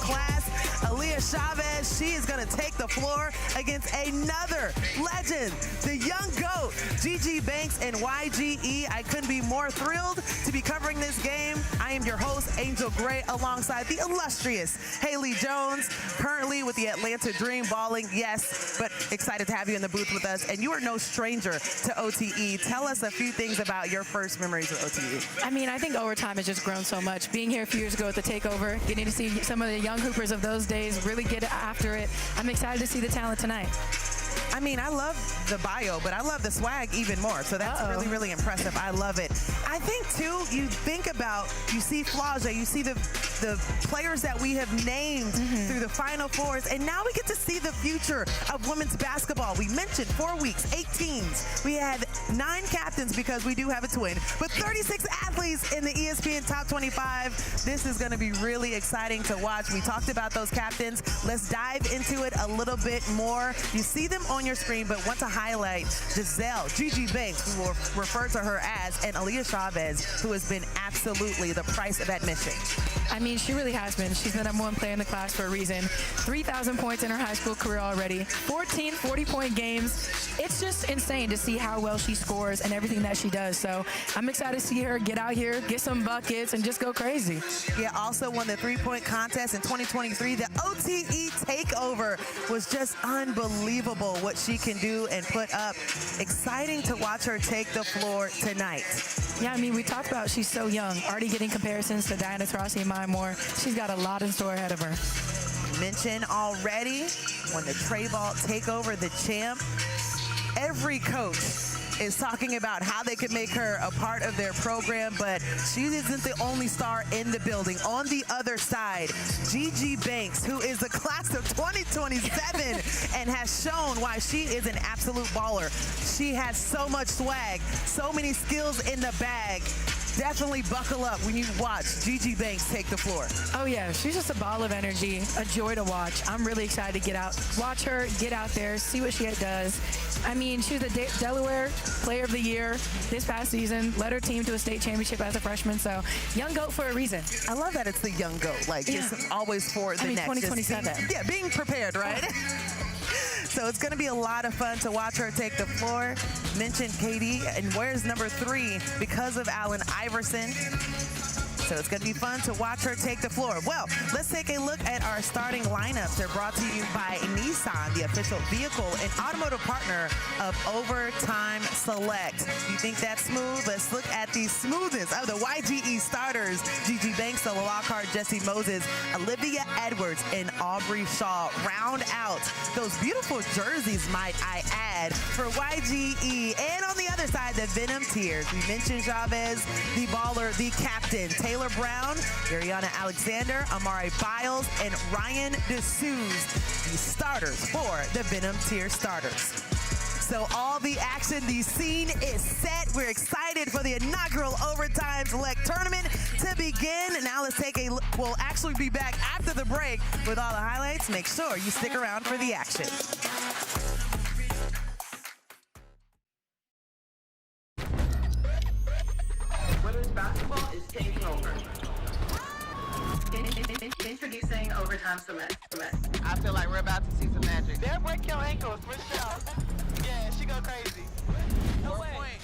class. Aaliyah Chavez, she is going to take the floor against another legend, the young GOAT, GG Banks and YGE. I couldn't be more thrilled to be covering this game. I am your host, Angel Gray, alongside the illustrious Haley Jones, currently with the Atlanta Dream balling, yes, but excited to have you in the booth with us. And you are no stranger to OTE. Tell us a few things about your first memories of OTE. I mean, I think overtime has just grown so much. Being here a few years ago at the takeover, getting to see some of the young hoopers of those days really get after it. I'm excited to see the talent tonight. I mean, I love the bio, but I love the swag even more. So that's really, really impressive. I love it. I think, too, you think about, you see Flau'jae, you see the players that we have named through the Final Fours, and now we get to see the future of women's basketball. We mentioned 4 weeks, 8 teams. We had 9 captains because we do have a twin, but 36 athletes in the ESPN Top 25. This is going to be really exciting to watch. We talked about those captains. Let's dive into it a little bit more. You see them on your screen, but want to highlight Giselle, GG Banks, who will refer to her as, and Aaliyah Chavez, who has been absolutely the price of admission. I mean, she really has been. She's the #1 player in the class for a reason. 3,000 points in her high school career already. 14 40-point games. It's just insane to see how well she scores and everything that she does. So I'm excited to see her get out here, get some buckets, and just go crazy. Yeah, also won the 3-point contest in 2023. The OTE takeover was just unbelievable what she can do and put up. Exciting to watch her take the floor tonight. Yeah, I mean, we talked about she's so young, already getting comparisons to Diana Taurasi and Maya Moore. She's got a lot in store ahead of her. Mentioned already, when the Trey Ball takeover, the champ, every coach is talking about how they could make her a part of their program, but she isn't the only star in the building. On the other side, GG Banks, who is the class of 2027 and has shown why she is an absolute baller. She has so much swag, so many skills in the bag. Definitely buckle up when you watch GG Banks take the floor. Oh yeah, she's just a ball of energy, a joy to watch. I'm really excited to get out, watch her get out there, see what she does. I mean, she was the Delaware Player of the Year this past season, led her team to a state championship as a freshman, so young GOAT for a reason. I love that it's the young GOAT, like it's always for the next. 2027. Being prepared, right? So it's going to be a lot of fun to watch her take the floor. Mentioned Katie, and where's number 3? Because of Allen Iverson. So it's going to be fun to watch her take the floor. Well, let's take a look at our starting lineups. They're brought to you by Nissan, the official vehicle and automotive partner of Overtime Select. You think that's smooth? Let's look at the smoothness of the YGE starters. GG Banks, Stella Lockhart, Jesse Moses, Olivia Edwards, and Aubrey Shaw round out those beautiful jerseys, might I add, for YGE. And on the other side, the Venom tiers. We mentioned Chavez, the baller, the captain, Taylor Brown, Ariana Alexander, Amari Biles, and Ryan DeSouze, the starters for the Venom tier starters. So all the action, the scene is set. We're excited for the inaugural Overtime Select tournament to begin. Now let's take a look. We'll actually be back after the break with all the highlights. Make sure you stick around for the action. Women's basketball is taking over. Introducing Overtime Select. I feel like we're about to see some magic. They'll break your ankles, for sure. Yeah, she go crazy. No way.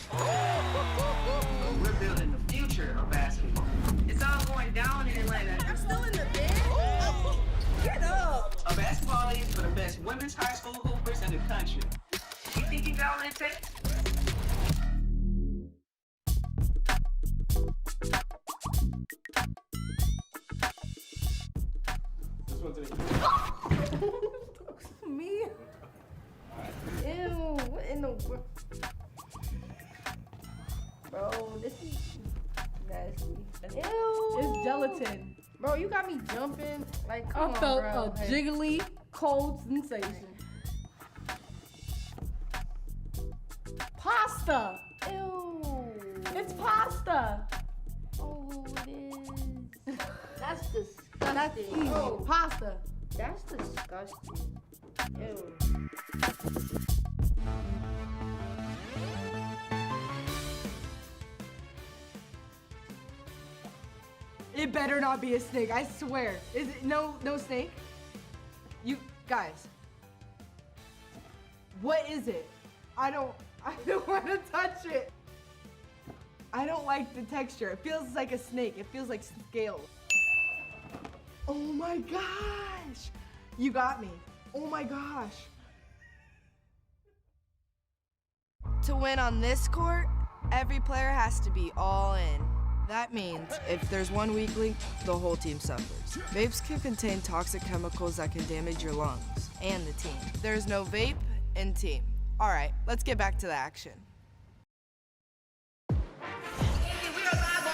We're building the future of basketball. It's all going down in Atlanta. I'm still in the bed? Get up! A basketball league for the best women's high school hoopers in the country. You think you got what it takes? Me? Ew, what in the world? Bro, this is nasty. Ew. It's gelatin. Bro, you got me jumping. Like, come I on, felt bro. a jiggly, cold sensation. Pasta. Ew. It's pasta. Oh, it is. That's disgusting. That's easy. Bro, Pasta. that's disgusting. Ew. It It better not be a snake, I swear. Is it no snake? You guys. What is it? I don't want to touch it. I don't like the texture. It feels like a snake. It feels like scales. Oh my gosh. You got me. Oh my gosh. To win on this court, every player has to be all in. That means if there's one weak link, the whole team suffers. Vapes can contain toxic chemicals that can damage your lungs and the team. There's no vape in team. All right, let's get back to the action.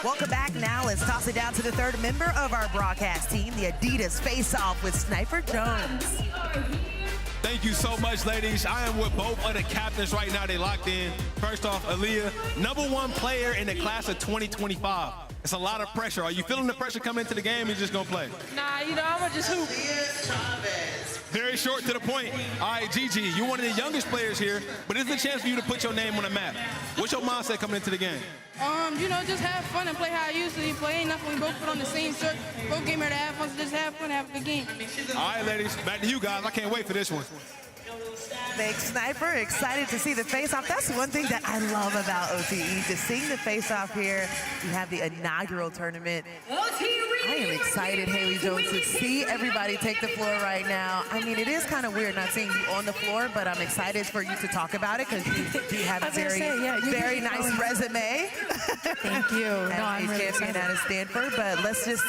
Welcome back now. Let's toss it down to the third member of our broadcast team, the Adidas face-off with Sniper Jones. Thank you so much, ladies. I am with both of the captains right now. They locked in. First off, Aaliyah, #1 player in the class of 2025. It's a lot of pressure. Are you feeling the pressure coming into the game, or you just gonna play? Nah, you know, I'm gonna just hoop. Very short to the point. All right, Gigi, you're one of the youngest players here, but it's a chance for you to put your name on the map. What's your mindset coming into the game? You know, just have fun and play how I usually play. Ain't nothing, we both put on the same shirt. Both came here to have fun, so just have fun, have a good game. All right, ladies, back to you guys. I can't wait for this one. Big Sniper, excited to see the face-off. That's one thing that I love about OTE, just seeing the face-off here. You have the inaugural tournament. I am excited, Haley Jones, to see everybody take the floor right now. I mean, it is kind of weird not seeing you on the floor, but I'm excited for you to talk about it because you have a very nice resume. Thank you. No, I'm really champion excited. out of Stanford, but let's just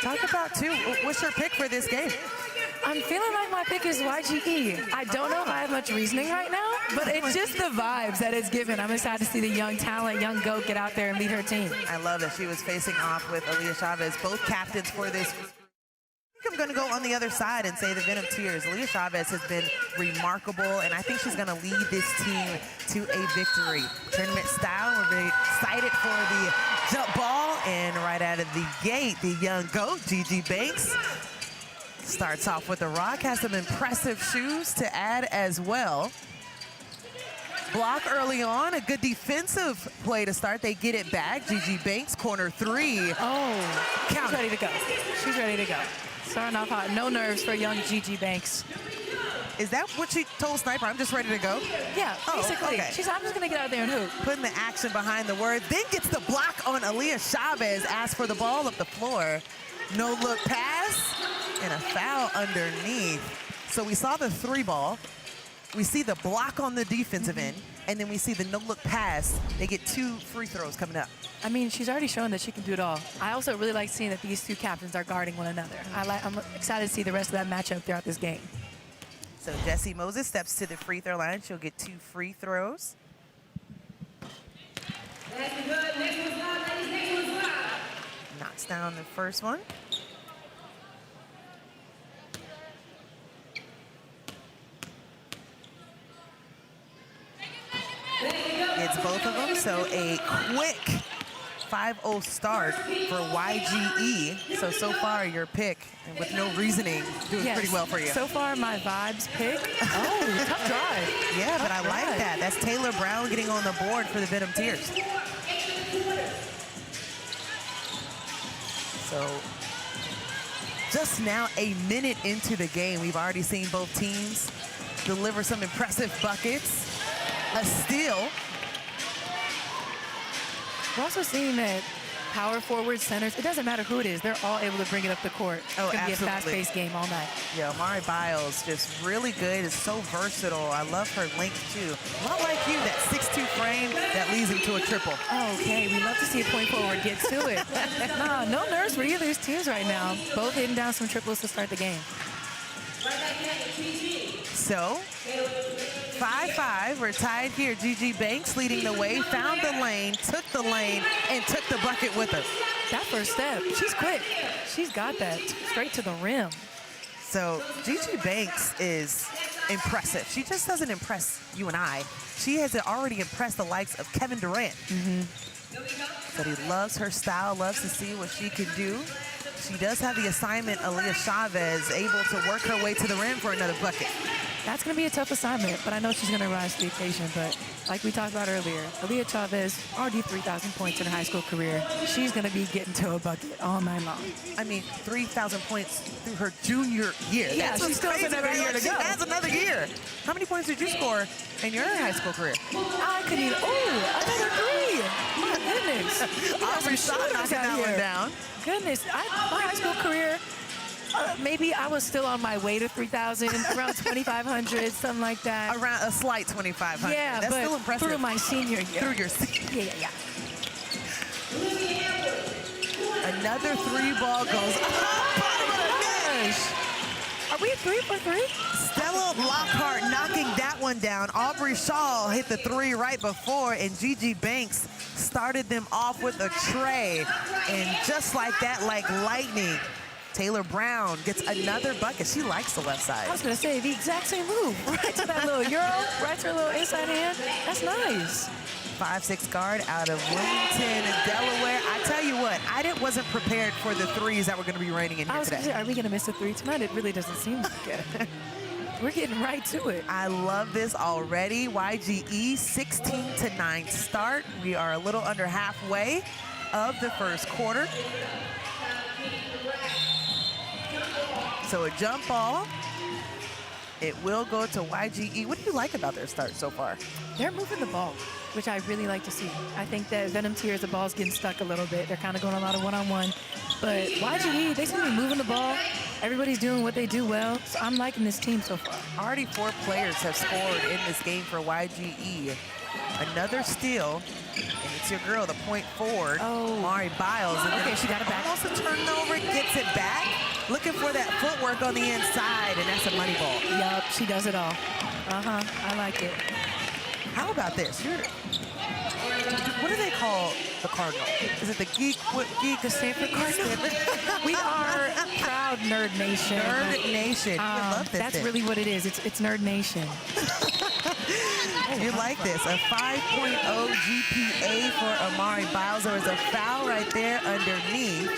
talk about, too, what's your pick for this game? I'm feeling like my pick is YGE. I don't know if I have much reasoning right now, but it's just the vibes that it's given. I'm excited to see the young talent, young GOAT get out there and lead her team. I love it. She was facing off with Aaliyah Chavez, both captains for this. I think I'm going to go on the other side and say the Venom Tears. Aaliyah Chavez has been remarkable, and I think she's going to lead this team to a victory. Tournament style, we're very excited for the jump ball, and right out of the gate, the young GOAT, Gigi Banks, starts off with the rock, has some impressive shoes to add as well. Block early on, a good defensive play to start. They get it back. Gigi Banks, corner 3. Oh, Count. she's ready to go. She's ready to go. Starting off hot, no nerves for young Gigi Banks. Is that what she told Sniper? I'm just ready to go? Yeah, basically. Okay. She's, I'm just gonna get out there and hoop. Putting the action behind the word, then gets the block on Aaliyah Chavez, asks for the ball up the floor. No look pass, and a foul underneath. So we saw the 3 ball. We see the block on the defensive end, and then we see the no-look pass. They get 2 free throws coming up. I mean, she's already shown that she can do it all. I also really like seeing that these 2 captains are guarding one another. I'm excited to see the rest of that matchup throughout this game. So Jessie Moses steps to the free throw line. She'll get 2 free throws. Knocks down the first one. It's both of them, so a quick 5-0 start for YGE. So far your pick, and with no reasoning, doing pretty well for you. So far my vibes pick. Oh, tough drive. Yeah, but I like that. That's Taylor Brown getting on the board for the Venom Tears. So just now a minute into the game, we've already seen both teams deliver some impressive buckets. A steal. We're also seeing that power forwards, centers, it doesn't matter who it is, they're all able to bring it up the court. Oh, it's gonna be a absolutely. fast-paced game all night. Yeah, Amari Biles, just really good. Is so versatile. I love her length, too. A lot like you, that 6'2" frame that leads into a triple. Okay, we love to see a point forward get to it. Nah, no nerves for either of these teams right now. Both hitting down some triples to start the game. So, 5-5, we're tied here. Gigi Banks leading the way, found the lane, and took the bucket with her. That first step, she's quick. She's got that, straight to the rim. So, Gigi Banks is impressive. She just doesn't impress you and I. She has already impressed the likes of Kevin Durant. But he loves her style, loves to see what she can do. She does have the assignment, Aaliyah Chavez, able to work her way to the rim for another bucket. That's going to be a tough assignment, but I know she's going to rise to the occasion. But like we talked about earlier, Aaliyah Chavez, already 3,000 points in her high school career. She's going to be getting to a bucket all night long. I mean, 3,000 points through her junior year. Yeah, That's she what's still has crazy, another right? year Like, to she go. has another year. How many points did you score in your high school career? I could even, another 3. My goodness. Aubrey Shaw knocking that one down. Goodness, my high school career, maybe I was still on my way to 3,000, around 2,500, something like that. Around a slight 2,500. Yeah, that's but still impressive. through my senior year. Through your senior. Yeah. Another 3-ball goes Are we 3 for 3? Stella Lockhart knocking that one down. Aubrey Shaw hit the 3 right before, and Gigi Banks started them off with a tray. And just like that, like lightning, Taylor Brown gets another bucket. She likes the left side. I was going to say the exact same move. Right to that little euro, right to her little inside hand. That's nice. 5'6" guard out of Wilmington, Delaware. I tell you what, wasn't prepared for the threes that were going to be raining in I here was gonna today. say, are we going to miss a 3 tonight? It really doesn't seem like it. We're getting right to it. I love this already. YGE 16-9 start. We are a little under halfway of the first quarter. So a jump ball. It will go to YGE. What do you like about their start so far? They're moving the ball, which I really like to see. I think that Venom tiers, the ball's getting stuck a little bit. They're kind of going a lot of one-on-one. But YGE, they seem to be moving the ball. Everybody's doing what they do well. So I'm liking this team so far. Already 4 players have scored in this game for YGE. Another steal, and it's your girl, the point forward, Mari Biles. And Okay, she got it back. Almost a turnover, gets it back. Looking for that footwork on the inside, and that's a money ball. Yup, she does it all. I like it. How about this? What do they call the Cardinal? Is it the geek? What geek? The Stanford Cardinal. We are proud Nerd Nation. Nerd Nation. I love this. That's really what it is. It's Nerd Nation. You like this. A 5.0 GPA for Amari Biles. There was a foul right there underneath.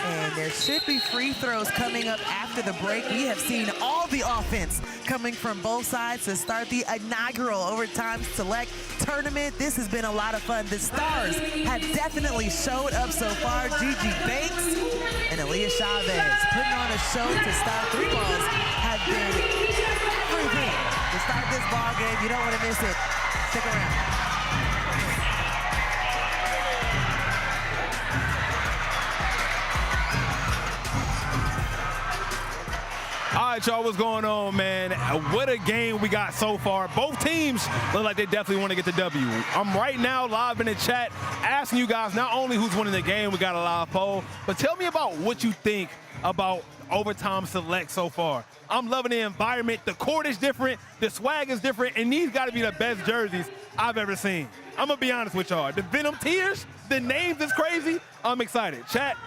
And there should be free throws coming up after the break. We have seen all the offense coming from both sides to start the inaugural Overtime Select Tournament. This has been a lot of fun. The stars have definitely showed up so far. Gigi Banks and Aaliyah Chavez putting on a show to start. 3 balls have been everything to start this ball game. You don't want to miss it. Stick around. All right, y'all, what's going on, man? What a game we got so far. Both teams look like they definitely want to get the W. I'm right now live in the chat asking you guys not only who's winning the game, we got a live poll, but tell me about what you think about Overtime Select so far. I'm loving the environment. The court is different. The swag is different. And these got to be the best jerseys I've ever seen. I'm going to be honest with y'all. The Venom tiers, the names is crazy. I'm excited. Chat,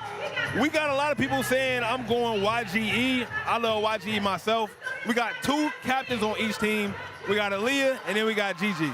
we got a lot of people saying I'm going YGE. I love YGE myself. We got 2 captains on each team. We got Aaliyah, and then we got Gigi.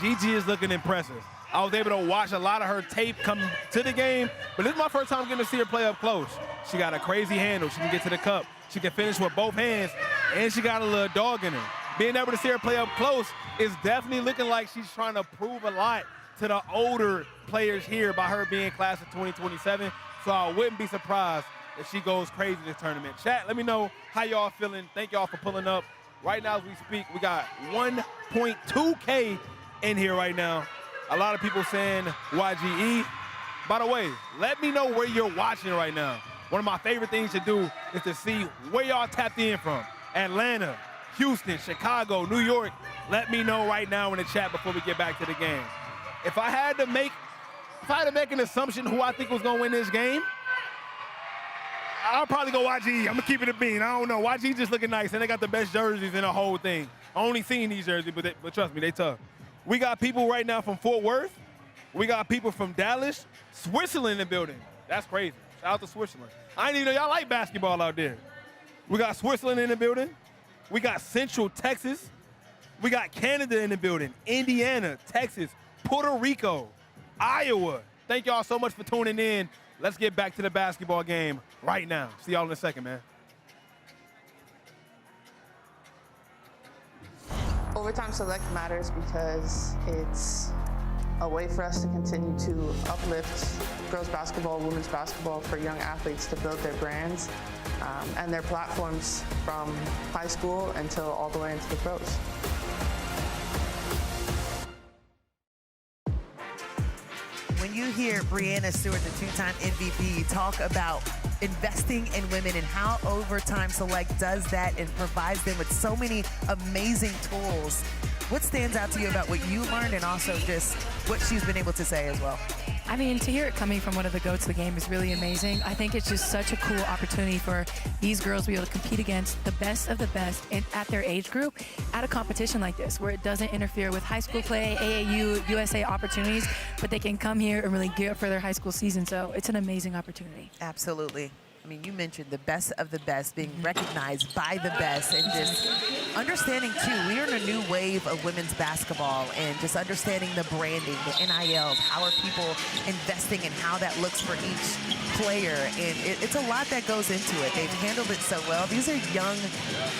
Gigi is looking impressive. I was able to watch a lot of her tape come to the game, but this is my first time getting to see her play up close. She got a crazy handle. She can get to the cup. She can finish with both hands, and she got a little dog in her. Being able to see her play up close is definitely looking like she's trying to prove a lot to the older players here by her being class of 2027. So I wouldn't be surprised if she goes crazy this tournament. Chat, let me know how y'all feeling. Thank y'all for pulling up. Right now as we speak, we got 1.2K in here right now. A lot of people saying YGE. By the way, let me know where you're watching right now. One of my favorite things to do is to see where y'all tapped in from. Atlanta, Houston, Chicago, New York. Let me know right now in the chat before we get back to the game. If I had to make an assumption who I think was gonna win this game, I'll probably go YGE. I'm gonna keep it a bean. I don't know. YGE just looking nice, and they got the best jerseys in the whole thing. I only seen these jerseys, but trust me, they tough. We got people right now from Fort Worth. We got people from Dallas, Switzerland in the building. That's crazy. Shout out to Switzerland. I didn't even know y'all like basketball out there. We got Switzerland in the building. We got Central Texas. We got Canada in the building. Indiana, Texas, Puerto Rico, Iowa. Thank y'all so much for tuning in. Let's get back to the basketball game right now. See y'all in a second, man. Overtime Select matters because it's a way for us to continue to uplift girls basketball, women's basketball for young athletes to build their brands and their platforms from high school until all the way into the pros. When you hear Breanna Stewart, the two-time MVP, talk about investing in women and how Overtime Select does that and provides them with so many amazing tools, what stands out to you about what you learned and also just what she's been able to say as well? I mean, to hear it coming from one of the GOATs of the game is really amazing. I think it's just such a cool opportunity for these girls to be able to compete against the best of the best at their age group at a competition like this, where it doesn't interfere with high school play, AAU, USA opportunities, but they can come here and really gear up for their high school season. So it's an amazing opportunity. Absolutely. I mean, you mentioned the best of the best being recognized by the best and just understanding, too, we are in a new wave of women's basketball and just understanding the branding, the NILs, how are people investing and how that looks for each player. And it's a lot that goes into it. They've handled it so well. These are young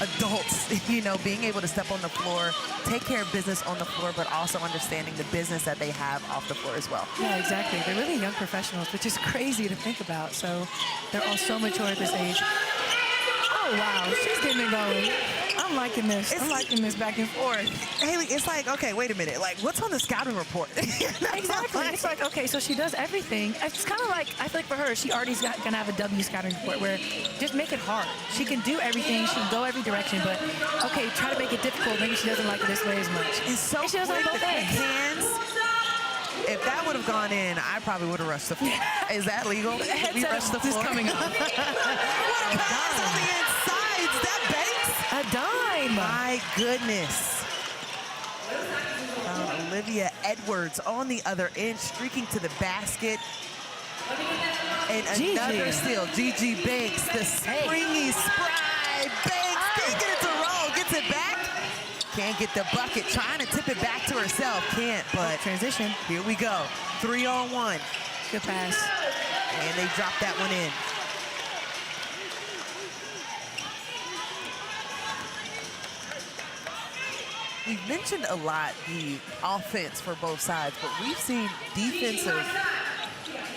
adults, you know, being able to step on the floor, take care of business on the floor, but also understanding the business that they have off the floor as well. Yeah, exactly. They're really young professionals, which is crazy to think about. So they're all so mature at this age. Oh, wow. She's getting it going. I'm liking this. I'm liking this back and forth. Haley, it's like, okay, wait a minute. Like, what's on the scouting report? Exactly. It's like, okay, so she does everything. It's kind of like, I feel like for her, she already's going to have a W scouting report where just make it hard. She can do everything. She can go every direction, but, okay, try to make it difficult. Maybe she doesn't like it this way as much. It's so she doesn't like both hands. If that would have gone in, I probably would have rushed the floor. Is that legal? We rush the floor? Coming up. What a pass on the inside. That banks. A dime. My goodness. Olivia Edwards on the other end, streaking to the basket. And another steal. Gigi Banks, the springy spry. Banks can't get it to roll. Gets it back. Can't get the bucket, trying to tip it back to herself. Can't, but transition. Here we go. 3-on-1. Good pass. And they drop that one in. We've mentioned a lot the offense for both sides, but we've seen defensive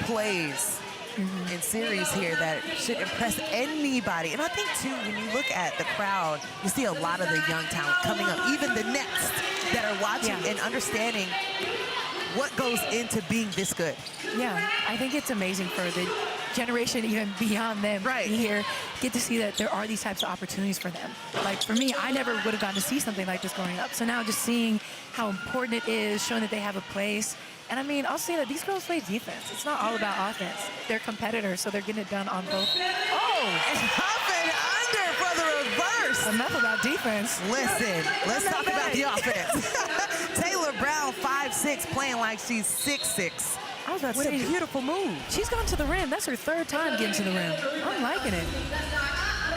plays in series here that should impress anybody. And I think, too, when you look at the crowd, you see a lot of the young talent coming up, even the next that are watching and understanding what goes into being this good. Yeah, I think it's amazing for the generation even beyond them. Right. Here, get to see that there are these types of opportunities for them. Like, for me, I never would have gotten to see something like this growing up. So now just seeing how important it is, showing that they have a place. And I mean, I'll say that these girls play defense. It's not all about offense. They're competitors, so they're getting it done on both. Oh, and up and under for the reverse. Enough about defense. Listen, let's talk about the offense. Taylor Brown, 5'6", playing like she's 6'6". I was about to What say, a beautiful move. She's gone to the rim. That's her third time getting to the rim. I'm liking it.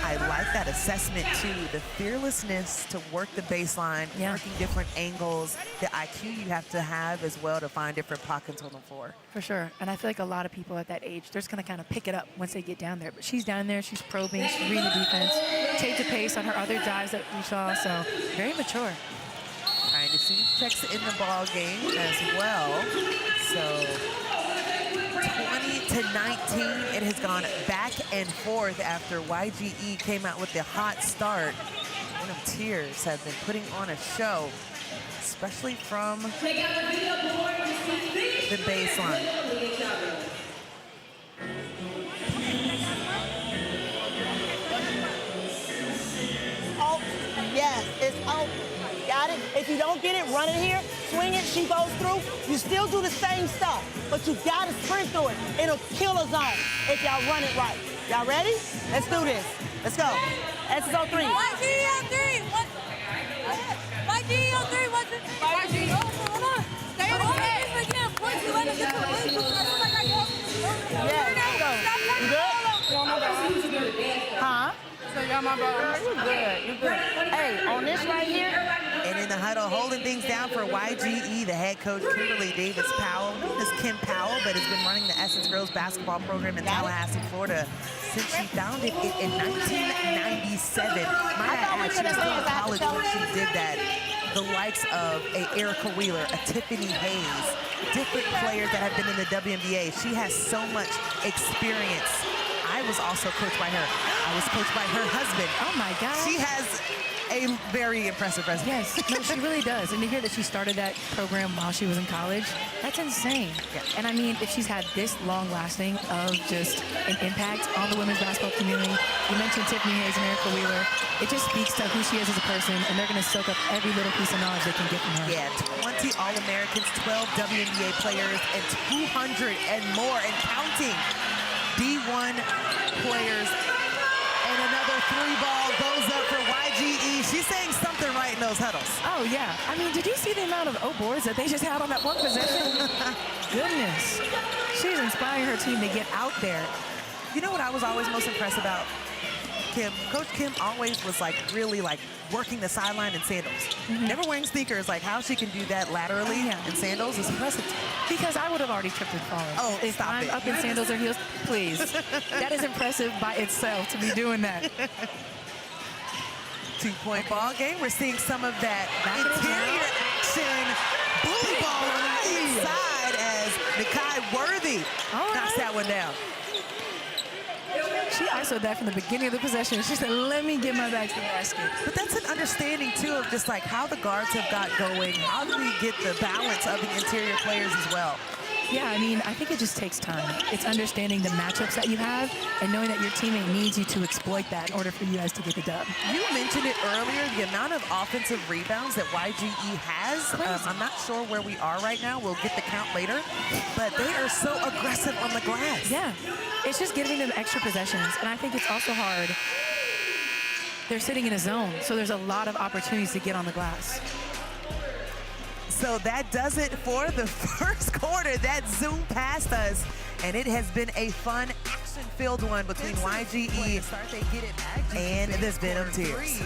I like that assessment, too. The fearlessness to work the baseline, working different angles, the IQ you have to have as well to find different pockets on the floor. For sure. And I feel like a lot of people at that age, they're just going to kind of pick it up once they get down there. But she's down there. She's probing. She's reading the defense. Changed the pace on her other drives that we saw. So very mature. Trying to see checks in the ball game as well. So 20-19, it has gone back and forth after YGE came out with the hot start. Venom Tears have been putting on a show, especially from the baseline. Oh, yes, it's out. Got it? If you don't get it, run it here, swing it, she goes through. You still do the same stuff, but you gotta sprint through it. It'll kill a zone if y'all run it right. Y'all ready? Let's do this. Let's go. S's on 3. YGE on 3. YGE on 3. What's it? YGE. Come on. Stay in the game. Again. Once you let them get to the lead, you good? Huh? So y'all my brother. You good. You good. Hey, on this right here. And in the huddle, holding things down for YGE, the head coach, Kimberly Davis-Powell, known as Kim Powell, but has been running the Essence Girls basketball program in Tallahassee, Florida, since she founded it in 1997. Might I add, she was still in college when she did that. the likes of a Erica Wheeler, a Tiffany Hayes, different players that have been in the WNBA. She has so much experience. I was also coached by her. I was coached by her husband. Oh my God. She has a very impressive resume. Yes, no, she really does. And to hear that she started that program while she was in college, that's insane. Yeah. And I mean, if she's had this long-lasting of just an impact on the women's basketball community, you mentioned Tiffany Hayes and Erica Wheeler, it just speaks to who she is as a person, and they're going to soak up every little piece of knowledge they can get from her. Yeah, 20 All-Americans, 12 WNBA players, and 200 and more and counting D1 players. And another 3-ball goes up for YGE. She's saying something right in those huddles. Oh, yeah. I mean, did you see the amount of boards that they just had on that one possession? Goodness. She's inspiring her team to get out there. You know what I was always most impressed about Kim? Coach Kim always was really working the sideline in sandals. Never wearing sneakers. Like how she can do that laterally in sandals is impressive. Because I would have already tripped and fallen. Oh, if stop I'm it. up in sandals or heels, please. That is impressive by itself to be doing that. 2-point ball game. We're seeing some of that interior action. Bully ball on the inside as Nakai Worthy knocks that one down. She ISO'd that from the beginning of the possession. She said, let me get my back to the basket. But that's an understanding, too, of just how the guards have got going. How do we get the balance of the interior players as well? Yeah, I mean, I think it just takes time. It's understanding the matchups that you have and knowing that your teammate needs you to exploit that in order for you guys to get the dub. You mentioned it earlier, the amount of offensive rebounds that YGE has. I'm not sure where we are right now. We'll get the count later. But they are so aggressive on the glass. Yeah, it's just giving them extra possessions. And I think it's also hard. They're sitting in a zone, so there's a lot of opportunities to get on the glass. So that does it for the first quarter. That zoomed past us, and it has been a fun, action-filled one between YGE and this Venom Tears.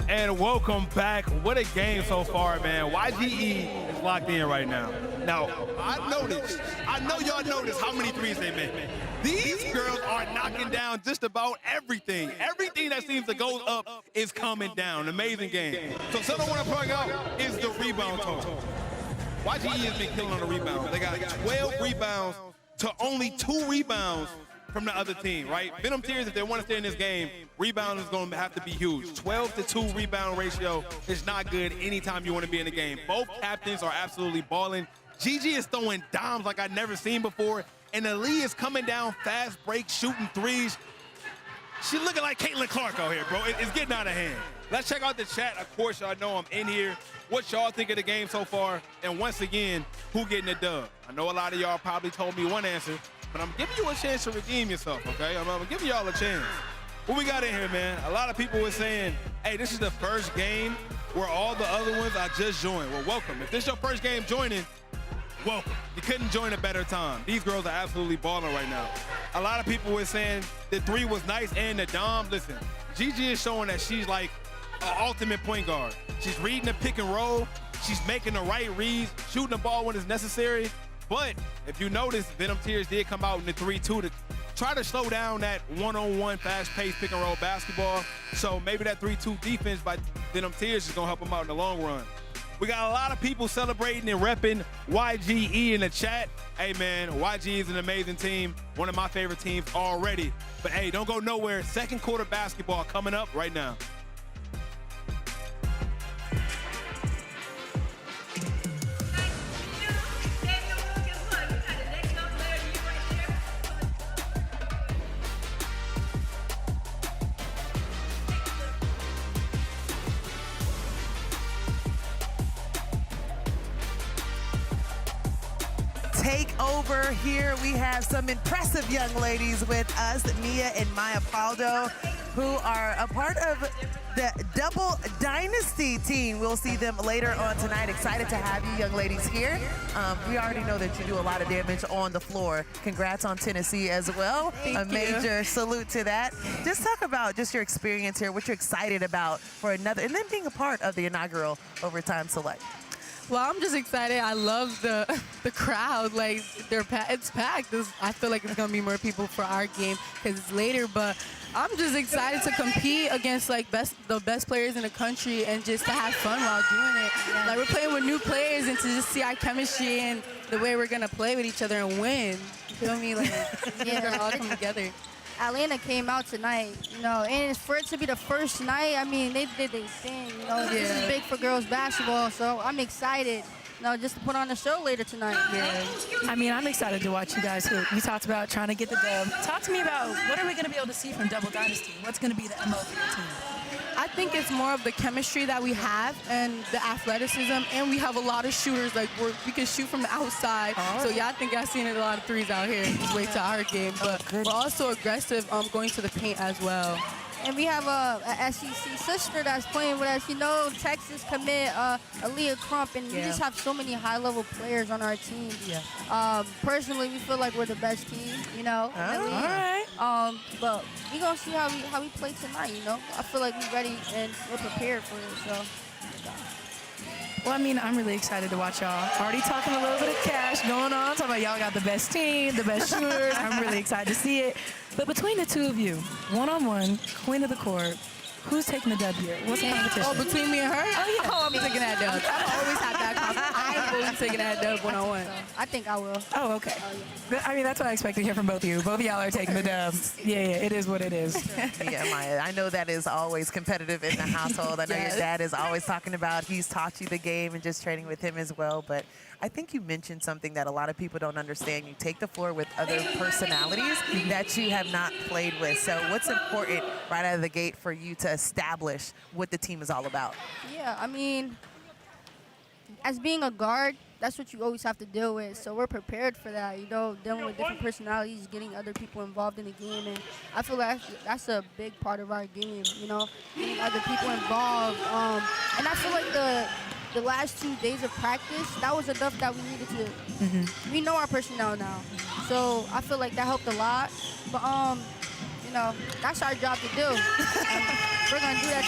And welcome back. What a game so far, man. YGE is locked in right now. Now, I know y'all noticed how many threes they make. These girls are knocking down just about everything. Everything that seems to go up is coming down. Amazing game. So something I want to point out is the rebound total. YGE has been killing on the rebounds. They got 12 rebounds to only 2 rebounds from the other team, right? Venom Tears, if they want to stay in this game, rebound is going to have to be huge. 12-2 rebound ratio is not good anytime you want to be in the game. Both captains are absolutely balling. Gigi is throwing dimes like I've never seen before, and Aaliyah is coming down fast break, shooting threes. She's looking like Caitlin Clark out here, bro. It's getting out of hand. Let's check out the chat. Of course, y'all know I'm in here. What y'all think of the game so far? And once again, who getting the dub? I know a lot of y'all probably told me one answer, but I'm giving you a chance to redeem yourself, okay? I'm giving y'all a chance. What we got in here, man? A lot of people were saying, hey, this is the first game where all the other ones I just joined. Well, welcome. If this is your first game joining, welcome. You couldn't join a better time. These girls are absolutely balling right now. A lot of people were saying the 3 was nice and the dom. Listen, Gigi is showing that she's like an ultimate point guard. She's reading the pick and roll. She's making the right reads, shooting the ball when it's necessary. But if you notice, Venom Tears did come out in the 3-2 to try to slow down that one-on-one fast-paced pick-and-roll basketball. So maybe that 3-2 defense by Venom Tears is going to help them out in the long run. We got a lot of people celebrating and repping YGE in the chat. Hey, man, YGE is an amazing team, one of my favorite teams already. But, hey, don't go nowhere. Second quarter basketball coming up right now. Take over here. We have some impressive young ladies with us, Mia and Maya Paldo. who are a part of the Double Dynasty team. We'll see them later on tonight. Excited to have you young ladies here. We already know that you do a lot of damage on the floor. Congrats on Tennessee as well. A major salute to that. Just talk about just your experience here, what you're excited about for another, and then being a part of the inaugural Overtime Select. Well, I'm just excited. I love the crowd. Like, it's packed. I feel like it's going to be more people for our game because it's later. But I'm just excited to compete against, like, the best players in the country and just to have fun while doing it. Yeah. Like, we're playing with new players and to just see our chemistry and the way we're going to play with each other and win. You feel me? Like, we're going to all come together. Atlanta came out tonight, you know, and for it to be the first night, I mean, they did their thing, you know. This is big for girls basketball, so I'm excited, you know, just to put on the show later tonight. Yeah. I mean, I'm excited to watch you guys hoop. You talked about trying to get the dub. Talk to me about what are we going to be able to see from Double Dynasty? What's going to be the MO for your team? I think it's more of the chemistry that we have and the athleticism, and we have a lot of shooters. Like, we can shoot from the outside. So, yeah, I think I've seen a lot of threes out here. Just wait to our game. But we're also aggressive going to the paint as well. And we have a SEC sister that's playing with us. You know, Texas commit Aaliyah Chavez, and we just have so many high-level players on our team. Yeah. Personally, we feel like we're the best team, you know. All right. But we're going to see how we play tonight, you know. I feel like we're ready and we're prepared for it, so. Well, I mean, I'm really excited to watch y'all. Already talking a little bit of cash going on. Talking about y'all got the best team, the best shooters. I'm really excited to see it. But between the two of you, one-on-one, queen of the court, who's taking the dub here? What's the competition? Oh, between me and her? Oh, yeah. Oh, I'm taking that dub. I've always had that confidence. I'm always taking that dub one-on-one. I think I will. Oh, okay. I mean, that's what I expect to hear from both of you. Both of y'all are taking the dub. Yeah, it is what it is. Yeah, Maya, I know that is always competitive in the household. I know your dad is always talking about he's taught you the game and just training with him as well. But I think you mentioned something that a lot of people don't understand. You take the floor with other personalities that you have not played with. So what's important right out of the gate for you to establish what the team is all about? Yeah, I mean, as being a guard, that's what you always have to deal with. So we're prepared for that, you know, dealing with different personalities, getting other people involved in the game. And I feel like that's a big part of our game, you know, getting other people involved. And I feel like the last 2 days of practice, that was enough that we needed to, we know our personnel now. So I feel like that helped a lot. But, you know, that's our job to do. We're going to do that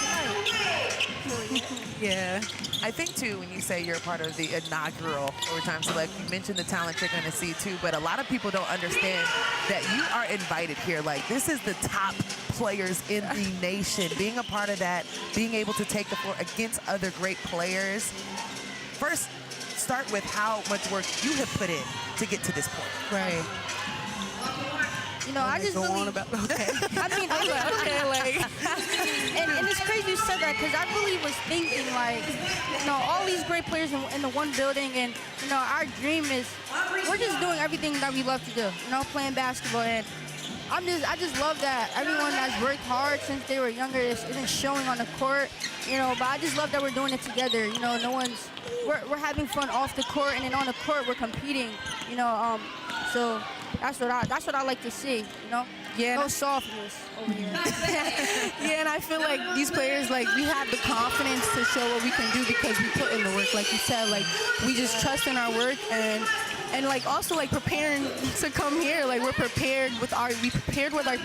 tonight. Yeah. I think, too, when you say you're a part of the inaugural Overtime Select, you mentioned the talent you're going to see, too, but a lot of people don't understand that you are invited here. Like, this is the top players in the nation. Being a part of that, being able to take the floor against other great players. First, start with how much work you have put in to get to this point. Right. You know, I just really, I mean, and it's crazy you said that because I really was thinking, like, you know, all these great players in the one building, and, you know, our dream is, we're just doing everything that we love to do, you know, playing basketball. And I just love that everyone that's worked hard since they were younger isn't showing on the court, you know, but I just love that we're doing it together. You know, we're having fun off the court, and then on the court we're competing, you know, so that's what I like to see, you know? Yeah. No softness over here. Yeah, and I feel like these players, like, we have the confidence to show what we can do because we put in the work. Like you said, like, we just trust in our work and like also like preparing to come here. Like, we prepared with our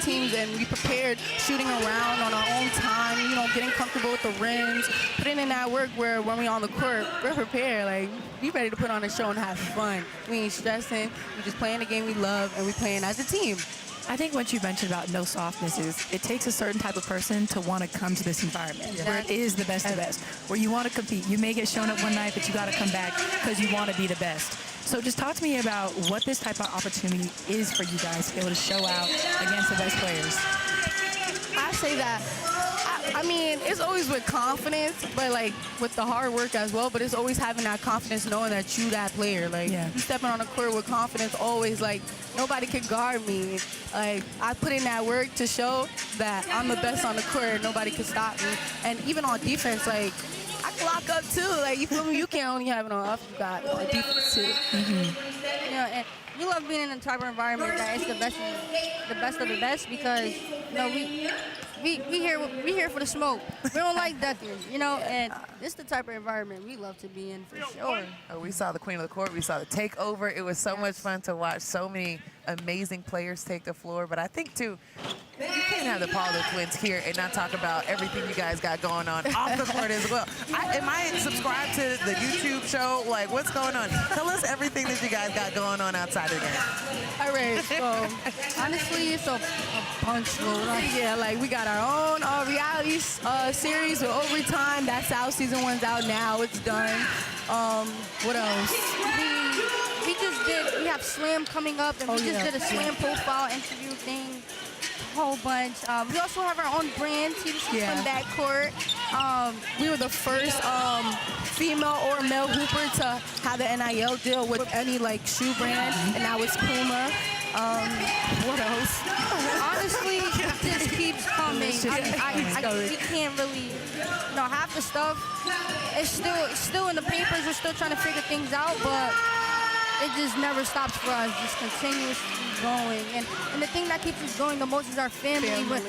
teams, and we prepared shooting around on our own time, you know, getting comfortable with the rims, putting in that work where when we're on the court, we're prepared. Like, we ready to put on a show and have fun. We ain't stressing. We just playing the game we love, and we playing as a team. I think what you mentioned about no softness is it takes a certain type of person to want to come to this environment where it is the best of the best, where you want to compete. You may get shown up one night, but you got to come back because you want to be the best. So just talk to me about what this type of opportunity is for you guys to be able to show out against the best players. I say that. I mean, it's always with confidence, but, like, with the hard work as well, but it's always having that confidence knowing that you that player. Like, you stepping on the court with confidence always, like, nobody can guard me. Like, I put in that work to show that I'm the best on the court. Nobody can stop me. And even on defense, like, I can lock up, too. Like, you feel me? You can't only have it on offense. You got defense, too. You know, and we love being in a type of environment that it's the best of the best because, you know, we here for the smoke. We don't like ducking, you know. And this is the type of environment we love to be in for sure. Oh, we saw the Queen of the Court. We saw the takeover. It was so much fun to watch so many amazing players take the floor. But I think, too, you can't have the Paulo twins here and not talk about everything you guys got going on off the court as well. Am I subscribed to the YouTube show? Like, what's going on? Tell us everything that you guys got going on outside of the game. All right, so Honestly, it's a bunch of yeah, like we got our own reality series with Overtime. That's out. Season 1's out now. It's done. What else? We have Slam coming up, and we just did a Slam profile interview thing. Whole bunch. We also have our own brand, TBC from Backcourt. We were the first female or male hooper to have the NIL deal with any like shoe brand, and now it's Puma. What else? Honestly, it just keeps coming. We can't really, half the stuff is still in the papers. We're still trying to figure things out, but it just never stops for us, just continuously going. And the thing that keeps us going the most is our family. But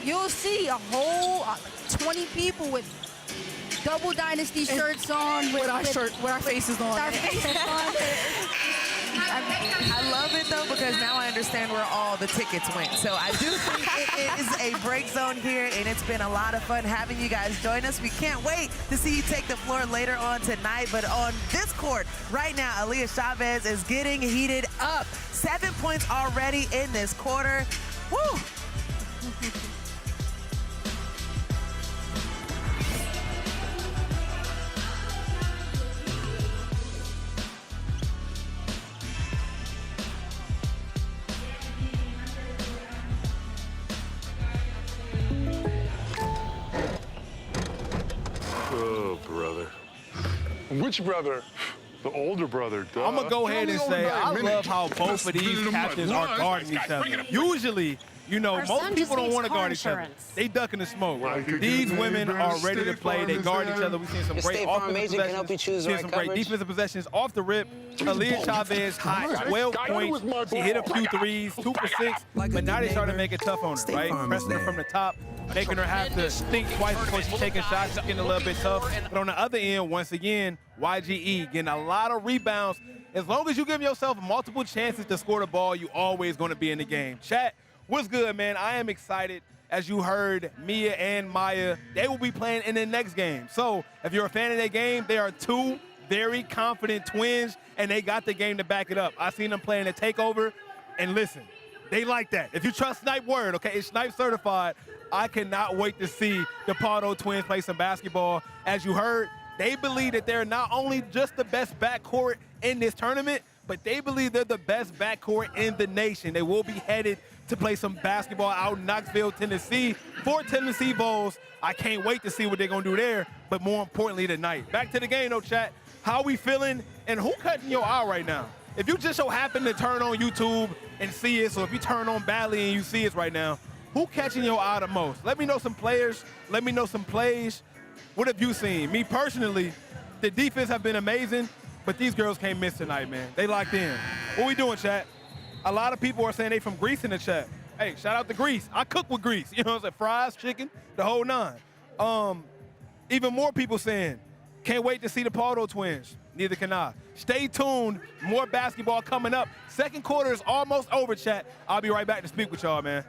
you'll see a whole 20 people with double dynasty shirts on. With our faces on. Our faces on. I love it, though, because now I understand where all the tickets went. So I do think it is a break zone here, and it's been a lot of fun having you guys join us. We can't wait to see you take the floor later on tonight. But on this court right now, Aaliyah Chavez is getting heated up. 7 points already in this quarter. Woo! Oh, brother. Which brother? The older brother, duh. I'm going to go ahead and say I love how both of these captains are guarding each other. Usually, most people don't want to guard each other. They duck in the smoke. These women are ready to play. They guard each other. We've seen some great offensive possessions. Seen some great defensive possessions off the rip. Aaliyah Chavez, hot, 12 points. She hit a few threes, 2 for 6. But now they starting to make it tough on her, right? Pressing her from the top, making her have to think twice before she's taking shots. It's getting a little bit tough. But on the other end, once again, YGE getting a lot of rebounds. As long as you give yourself multiple chances to score the ball, you always going to be in the game. Chat, what's good, man? I am excited. As you heard, Mia and Maya, they will be playing in the next game. So if you're a fan of their game, they are two very confident twins, and they got the game to back it up. I seen them playing a takeover, and listen, they like that. If you trust Snipe word, okay, it's Snipe certified. I cannot wait to see the Pardo twins play some basketball. As you heard, they believe that they're not only just the best backcourt in this tournament, but they believe they're the best backcourt in the nation. They will be headed to play some basketball out in Knoxville, Tennessee for Tennessee Bowls. I can't wait to see what they're going to do there, but more importantly tonight. Back to the game, though, chat. How we feeling, and who cutting your eye right now? If you just so happen to turn on YouTube and see it, so if you turn on Bally and you see it right now, who catching your eye the most? Let me know some players. Let me know some plays. What have you seen? Me personally, the defense have been amazing, but these girls can't miss tonight, man. They locked in. What we doing, chat? A lot of people are saying they from Greece in the chat. Hey, shout out to Greece. I cook with Greece. You know what I'm saying? Fries, chicken, the whole nine. Even more people saying, can't wait to see the Pardo twins. Neither can I. Stay tuned. More basketball coming up. Second quarter is almost over, chat. I'll be right back to speak with y'all, man.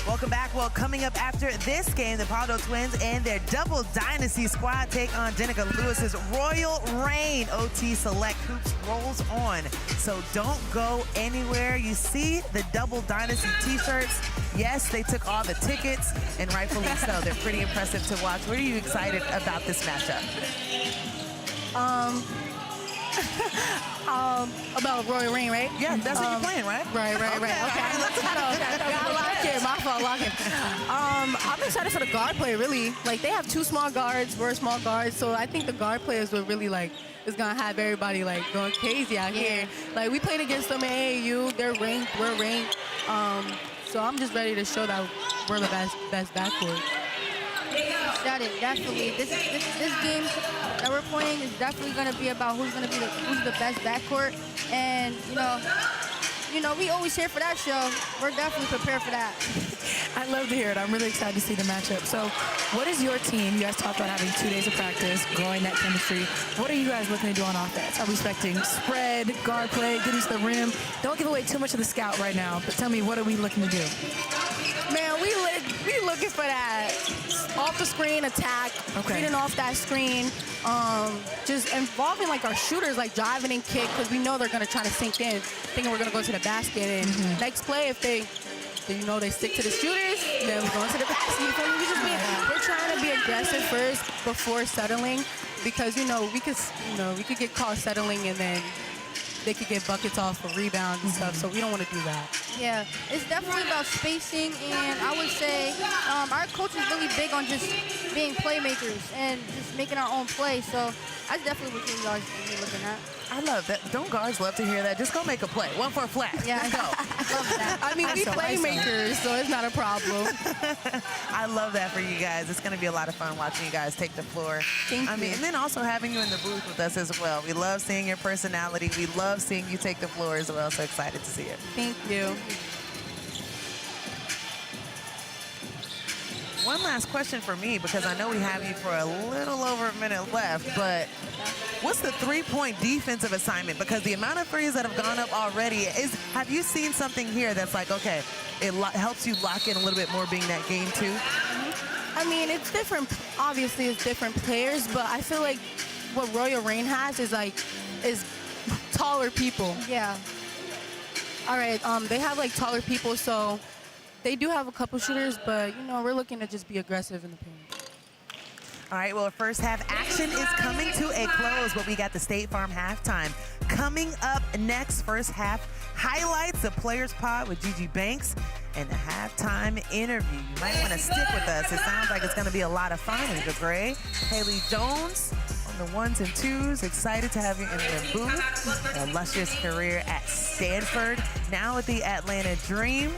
Welcome back. Well, coming up after this game, the Pardo twins and their double dynasty squad take on Jenica Lewis's Royal Reign. OT Select Hoops rolls on. So don't go anywhere. You see the double dynasty t-shirts. Yes, they took all the tickets, and rightfully so. They're pretty impressive to watch. What are you excited about this matchup? About Royal Reign, right? Yeah, that's what you're playing, right? Right. Okay. Got locked in. My fault, locked in. I'm excited for the guard play, really. Like, they have two small guards. We're small guards. So I think the guard players will really, is going to have everybody, going crazy out here. Like, we played against them in AAU. They're ranked. We're ranked. So I'm just ready to show that we're the best backcourt. Got it, definitely. This game that we're playing is definitely going to be about who's the best backcourt, and you know, we always here for that show. We're definitely prepared for that. I love to hear it. I'm really excited to see the matchup. So what is your team? You guys talked about having 2 days of practice, growing that chemistry. What are you guys looking to do on offense? Are we expecting spread, guard play, getting to the rim? Don't give away too much of the scout right now, but tell me, what are we looking to do? Man, we looking for that off the screen attack, feeding off that screen, just involving like our shooters, like driving and kick, because we know they're gonna try to sink in, thinking we're gonna go to the basket. And next play, if they stick to the shooters, then we're going to the basket. You feel me? We're trying to be aggressive first before settling, because we could get caught settling and then they could get buckets off for rebounds and stuff, so we don't want to do that. Yeah, it's definitely about spacing, and I would say our coach is really big on just being playmakers and just making our own play, so that's definitely what you guys should be looking at. I love that. Don't guards love to hear that? Just go make a play. One for a flat. Yeah, Let's go. love that. I mean, we playmakers, so it's not a problem. I love that for you guys. It's going to be a lot of fun watching you guys take the floor. Thank you. And then also having you in the booth with us as well. We love seeing your personality. We love seeing you take the floor as well. So excited to see it. Thank you. One last question for me, because I know we have you for a little over a minute left, but what's the three-point defensive assignment? Because the amount of threes that have gone up already, have you seen something here that's like, okay, it helps you lock in a little bit more being that game two? I mean, it's different. Obviously, it's different players, but I feel like what Royal Reign has is taller people. Yeah. All right, they have like taller people, so they do have a couple shooters, but we're looking to just be aggressive in the paint. All right, well, first half action is coming to a close, but we got the State Farm halftime. Coming up next, first half highlights, the Players Pod with Gigi Banks, and the halftime interview. You might want to stick with us. It sounds like it's going to be a lot of fun. Ava Gray, Haley Jones on the ones and twos. Excited to have you in the booth. A illustrious career at Stanford, now with the Atlanta Dream.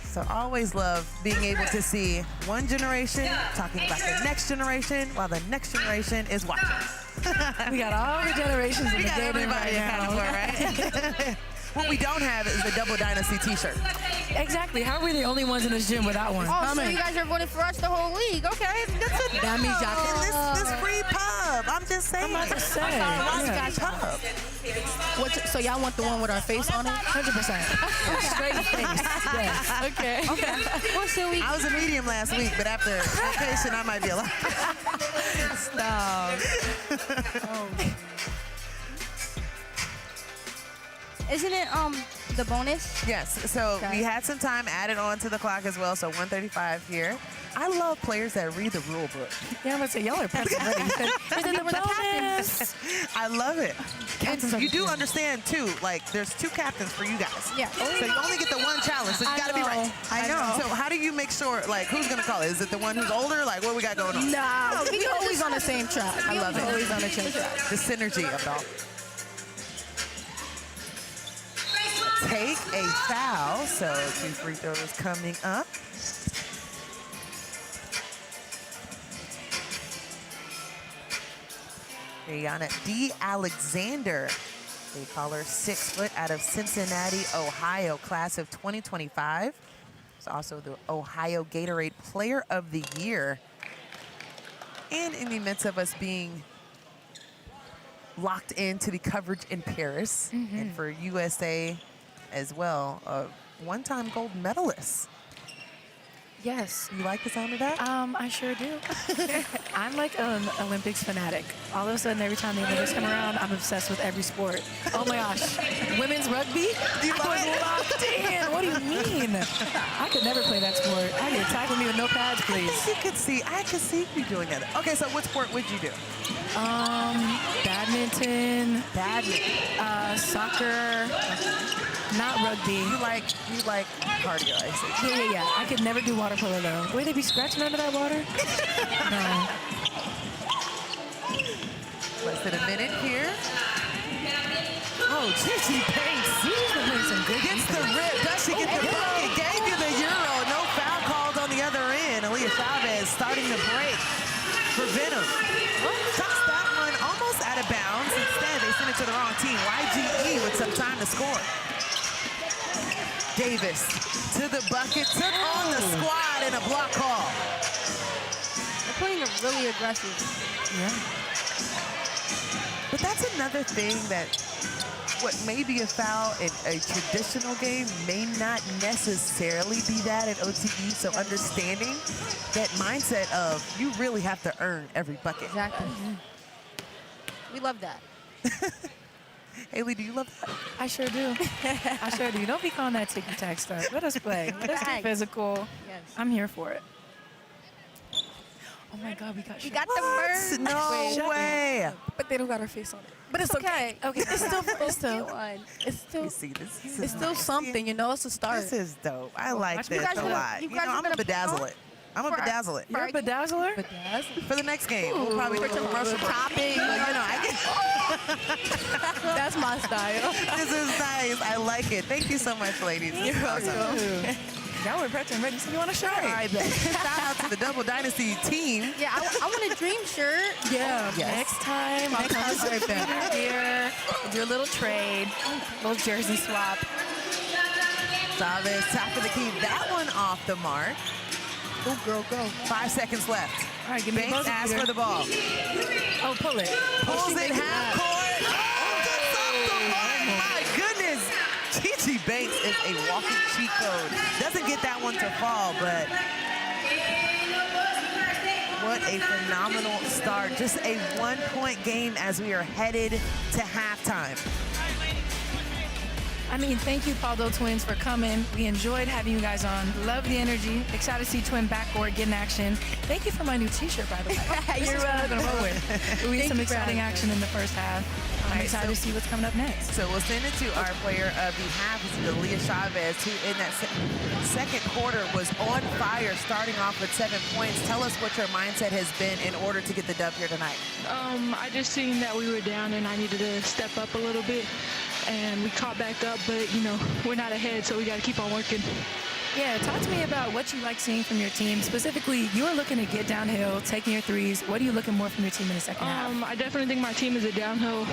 So always love being able to see one generation talking about the next generation while the next generation is watching. We got all the generations in the game right now. Right? What we don't have is the Double Dynasty t-shirt. Exactly. How are we the only ones in this gym without one? Oh, so you guys are voting for us the whole league. Okay, good to know. That means y'all And this free pub. I'm just saying. I'm about to say. Pub. So y'all want the one with our face on it? 100%. Straight face. Yes. Okay. Well, so I was a medium last week, but after vacation, I might be a lot. Stop. Isn't it the bonus? Yes, so we had some time added on to the clock as well, so 135 here. I love players that read the rule book. Yeah, I'm going to say, y'all are pressing ready. I love it. And you do understand, too, like, there's two captains for you guys. Yeah. So you only get the one challenge, so you got to be right. I know. So how do you make sure, like, who's going to call it? Is it the one who's older? Like, what we got going on? Nah, we always on the same track. I love it. Always on the same track. The synergy of it all. Take a foul, so 2 free throws coming up. Brianna D. Alexander, they call her 6 foot, out of Cincinnati, Ohio, class of 2025. She's also the Ohio Gatorade Player of the Year. And in the midst of us being locked into the coverage in Paris, and for USA as well, a one-time gold medalist. Yes. You like the sound of that? I sure do. I'm like an Olympics fanatic. All of a sudden, every time the Olympics come around, I'm obsessed with every sport. Oh my gosh. Women's rugby? You love it? Locked in. What do you mean? I could never play that sport. I need to tackle me with no pads, please. I could see you doing that. Okay, so what sport would you do? Badminton. Soccer. Not rugby. You like cardio, I see. Yeah. I could never do water polo though. The way they be scratching under that water? No. Less than a minute here. Oh, Gigi Banks. Gigi's been playing some good Gets the rip. Does she get the bucket? Gave you the Euro. No foul called on the other end. Aaliyah Chavez starting the break for Venom. Touched that one almost out of bounds. Instead, they they sent it to the wrong team. YGE with some time to score. Davis to the bucket, took on the squad in a block call. They're playing really aggressive. Yeah. But that's another thing that what may be a foul in a traditional game may not necessarily be that at OTE. So understanding that mindset of you really have to earn every bucket. Exactly. We love that. Haley, do you love that? I sure do. I sure do. Don't be calling that ticky-tack stuff. Let us play. Let us get physical. Yes. I'm here for it. Oh my God, we got We got the merch. No way. But they don't got our face on it. But it's okay. Okay, It's still You see, this is it's still something, you know. It's a start. This is dope. I like You this guys a have- lot. you You guys know, have I'm been gonna a bedazzle it. I'm gonna bedazzle it. You're a bedazzler? For the next game, we'll probably take a commercial break. Topping. You know, That's my style. This is nice. I like it. Thank you so much, ladies. This is awesome. Y'all were prepped and ready, so you want to show? All right, then. Shout out to the Double Dynasty team. Yeah, I want a dream shirt. Yeah. Yes. Next time, I'll come right back here. Do a little trade, little jersey swap. Chavez, top of the key. That one off the mark. Go, girl, go. 5 seconds left. All right, give me a Banks buzzer asks beater. for the ball. Oh, pull it. Pulls it half court. Oh, just off the mark. My goodness. Gigi Banks is a walking cheat code. Doesn't get that one to fall, but what a phenomenal start. Just a 1-point game as we are headed to halftime. I mean, thank you, Paldo Twins, for coming. We enjoyed having you guys on. Love the energy. Excited to see Twin backcourt get in action. Thank you for my new T-shirt, by the way. You're going to roll with. We had some exciting action in the first half. I'm excited to see what's coming up next. So we'll send it to our player of the half, which is Aaliyah Chavez, who in that second quarter was on fire, starting off with 7 points. Tell us what your mindset has been in order to get the dub here tonight. I just seen that we were down and I needed to step up a little bit, and we caught back up, but you know, we're not ahead, so we got to keep on working. Yeah, talk to me about what you like seeing from your team. Specifically, you're looking to get downhill, taking your threes. What are you looking more from your team in the second half? I definitely think my team is a downhill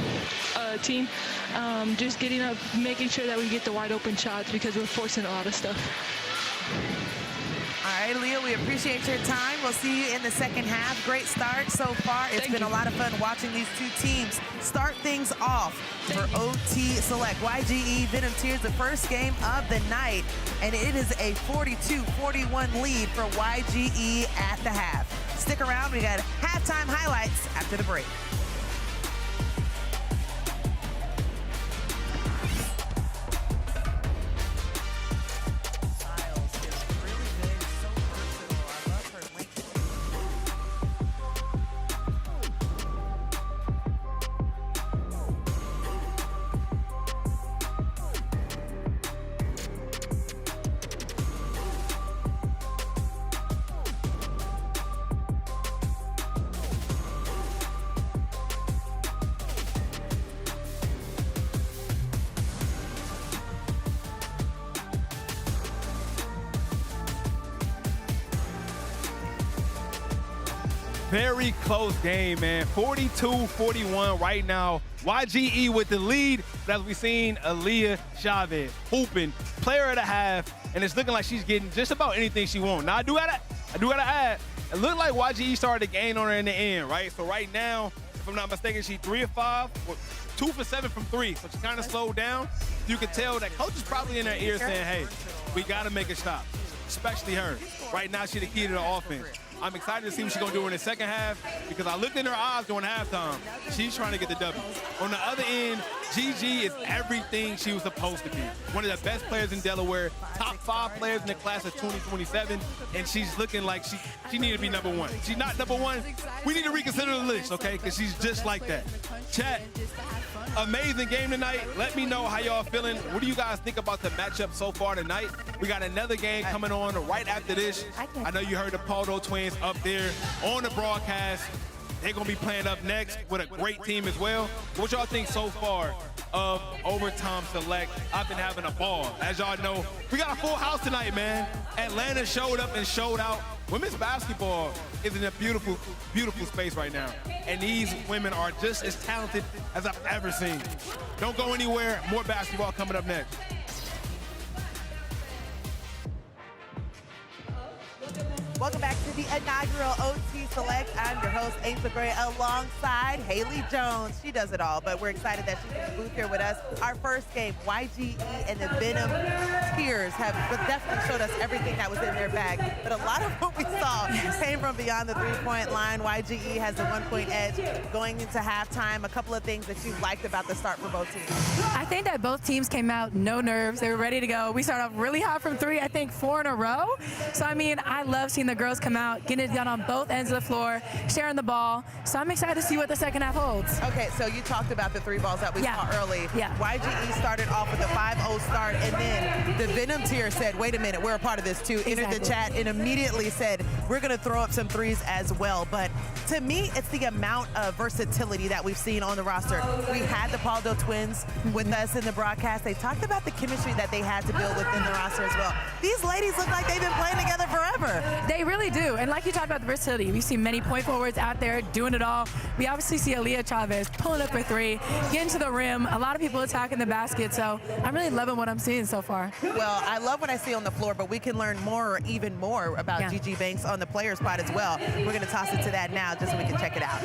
team. Just getting up, making sure that we get the wide open shots because we're forcing a lot of stuff. All right, Leah, we appreciate your time. We'll see you in the second half. Great start so far. It's been a lot of fun watching these two teams start things off for OT Select. YGE Venom Tears, the first game of the night, and it is a 42-41 lead for YGE at the half. Stick around. We got halftime highlights after the break. Very close game, man. 42-41 right now. YGE with the lead. But as we've seen, Aaliyah Chavez hooping, player of the half, and it's looking like she's getting just about anything she wants. Now I do gotta add, it looked like YGE started to gain on her in the end, right? So right now, if I'm not mistaken, she's 3 of 5, 2 for 7 from 3. So she kind of slowed down. You can tell that coach is probably in her ear saying, hey, we gotta make a stop, especially her. Right now, she's the key to the offense. I'm excited to see what she's going to do in the second half because I looked in her eyes during halftime. She's trying to get the W. On the other end, GG is everything she was supposed to be. One of the best players in Delaware, top 5 players in the class of 2027, and she's looking like she needed to be number 1. She's not number 1. We need to reconsider the list, okay, because she's just like that. Chat, amazing game tonight. Let me know how y'all feeling. What do you guys think about the matchup so far tonight? We got another game coming on right after this. I know you heard the Paldo Twins up there on the broadcast. They're going to be playing up next with a great team as well. What y'all think so far of Overtime Select? I've been having a ball. As y'all know, we got a full house tonight, man. Atlanta showed up and showed out. Women's basketball is in a beautiful, beautiful space right now. And these women are just as talented as I've ever seen. Don't go anywhere. More basketball coming up next. Welcome back to the inaugural OT Select. I'm your host, Angel Gray, alongside Haley Jones. She does it all, but we're excited that she's in the booth here with us. Our first game, YGE and the Venom Tears have definitely showed us everything that was in their bag. But a lot of what we saw came from beyond the three-point line. YGE has the 1-point edge going into halftime. A couple of things that you liked about the start for both teams. I think that both teams came out no nerves. They were ready to go. We started off really hot from three, I think 4 in a row. So, I mean, I love seeing the girls come out, getting it done on both ends of the floor, sharing the ball. So I'm excited to see what the second half holds. Okay, so you talked about the 3 balls that we saw early. Yeah. YGE started off with a 5-0 start, and then the Venom tier said, wait a minute, we're a part of this too. Entered the chat and immediately said, we're going to throw up some threes as well. But to me, it's the amount of versatility that we've seen on the roster. We had the Paldo twins with us in the broadcast. They talked about the chemistry that they had to build within the roster as well. These ladies look like they've been playing together forever. They really do. And like you talked about the versatility, we see many point forwards out there doing it all. We obviously see Aaliyah Chavez pulling up for 3, getting to the rim, a lot of people attacking the basket. So I'm really loving what I'm seeing so far. Well, I love what I see on the floor, but we can learn more or even more about Gigi Banks on the player spot as well. We're going to toss it to that now just so we can check it out.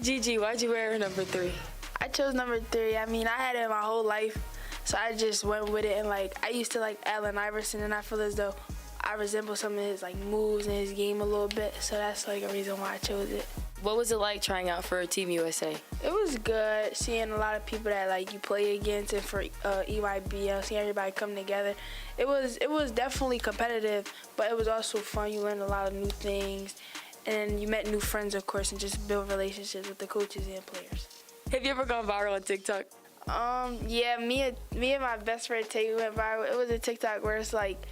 Gigi, why'd you wear number 3? I chose number 3. I mean, I had it my whole life, so I just went with it. And like, I used to like Allen Iverson, and I feel as though I resemble some of his like moves in his game a little bit. So that's like a reason why I chose it. What was it like trying out for Team USA? It was good seeing a lot of people that like you play against, and for EYBL, seeing everybody come together. It was definitely competitive, but it was also fun. You learned a lot of new things, and you met new friends, of course, and just build relationships with the coaches and players. Have you ever gone viral on TikTok? Yeah, me and my best friend Tay went viral. It was a TikTok where it's like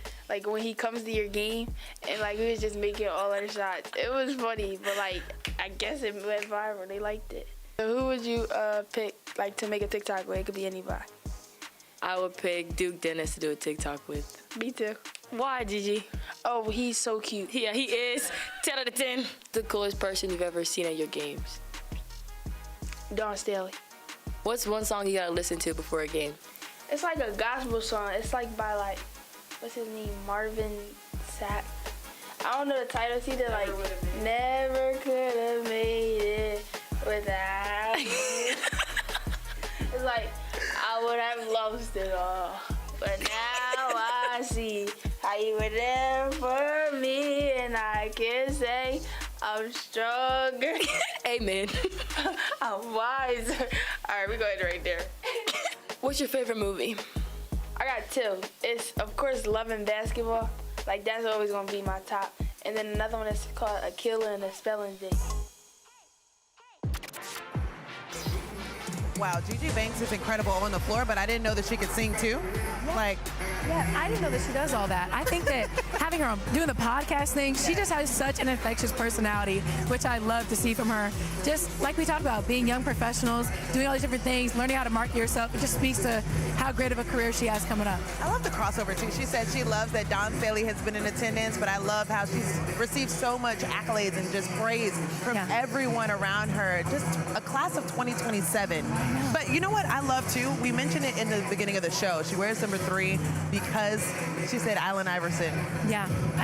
when he comes to your game, and like we was just making all our shots. It was funny, but like I guess it went viral. They liked it. So who would you pick like to make a TikTok with? It could be anybody. I would pick Duke Dennis to do a TikTok with. Me too. Why, Gigi? Oh, he's so cute. Yeah, he is. 10 out of 10. The coolest person you've ever seen at your games? Dawn Staley. What's one song you gotta listen to before a game? It's like a gospel song. It's like by like, what's his name? Marvin Sapp. I don't know the title. It's either like Never Could Have Made It Without You. It's like I would have lost it all, but now I see how you were there for me, and I can say I'm stronger. Amen. I'm wiser. All right, we go ahead right there. What's your favorite movie? I got 2. It's, of course, Love and Basketball. Like, that's always going to be my top. And then another one is called A Killer and a Spelling Bee. Wow, Gigi Banks is incredible on the floor, but I didn't know that she could sing too. Yeah, I didn't know that she does all that. I think that having her doing the podcast thing, she just has such an infectious personality, which I love to see from her. Just like we talked about, being young professionals, doing all these different things, learning how to market yourself. It just speaks to how great of a career she has coming up. I love the crossover too. She said she loves that Dawn Staley has been in attendance, but I love how she's received so much accolades and just praise from everyone around her. Just a class of 2027. But you know what I love too? We mentioned it in the beginning of the show. She wears number 3 because she said Allen Iverson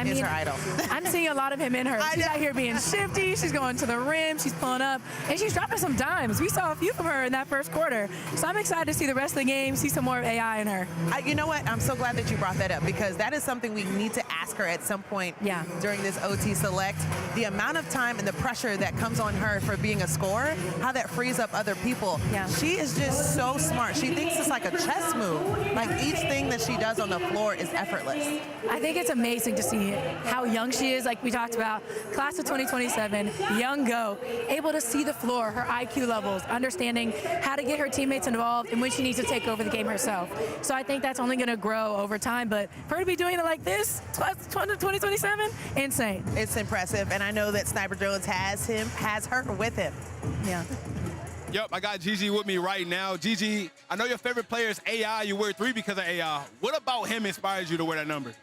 is her idol. I'm seeing a lot of him in her. She's out here being shifty. She's going to the rim. She's pulling up. And she's dropping some dimes. We saw a few from her in that first quarter. So I'm excited to see the rest of the game, see some more AI in her. You know what? I'm so glad that you brought that up because that is something we need to ask her at some point during this OT Select. The amount of time and the pressure that comes on her for being a scorer, how that frees up other people. She is just so smart. She thinks it's like a chess move. Like each thing that she does on the floor is effortless. I think it's amazing to see how young she is, like we talked about. Class of 2027, young go, able to see the floor, her IQ levels, understanding how to get her teammates involved and when she needs to take over the game herself. So I think that's only going to grow over time, but for her to be doing it like this, 2027, insane. It's impressive, and I know that Sniper Jones has her with him. Yeah. Yep, I got Gigi with me right now. Gigi, I know your favorite player is AI. You wear 3 because of AI. What about him inspires you to wear that number?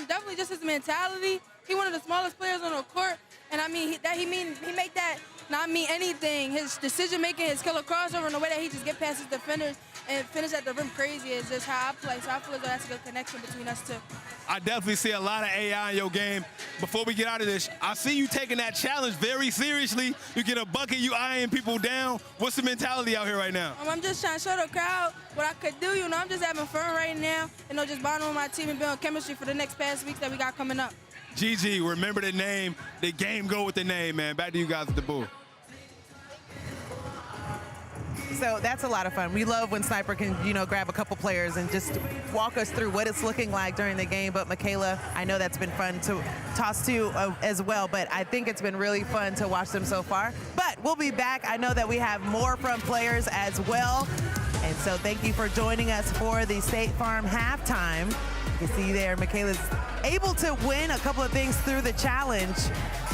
Definitely just his mentality. He one of the smallest players on the court, and I mean he make that not mean anything. His decision making, his killer crossover, and the way that he just get past his defenders and finish at the rim crazy is just how I play. So I feel as though that's a good connection between us two. I definitely see a lot of AI in your game. Before we get out of this, I see you taking that challenge very seriously. You get a bucket, you eyeing people down. What's the mentality out here right now? I'm just trying to show the crowd what I could do. You know, I'm just having fun right now. You know, just bonding with my team and building chemistry for the next past weeks that we got coming up. Gigi, remember the name. The game go with the name, man. Back to you guys at the booth. So that's a lot of fun. We love when Sniper can, grab a couple players and just walk us through what it's looking like during the game. But Michaela, I know that's been fun to toss to as well, but I think it's been really fun to watch them so far. But we'll be back. I know that we have more from players as well. And so thank you for joining us for the State Farm halftime. You can see there, Michaela's able to win a couple of things through the challenge,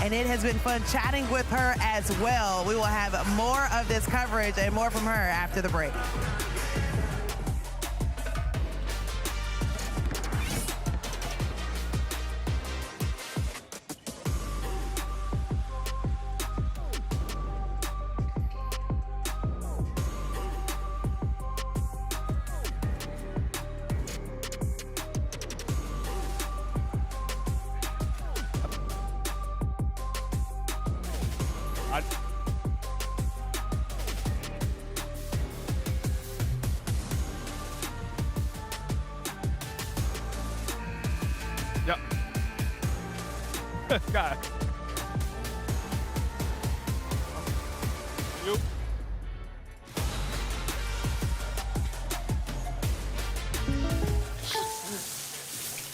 and it has been fun chatting with her as well. We will have more of this coverage and more from her after the break. Yep. God. You.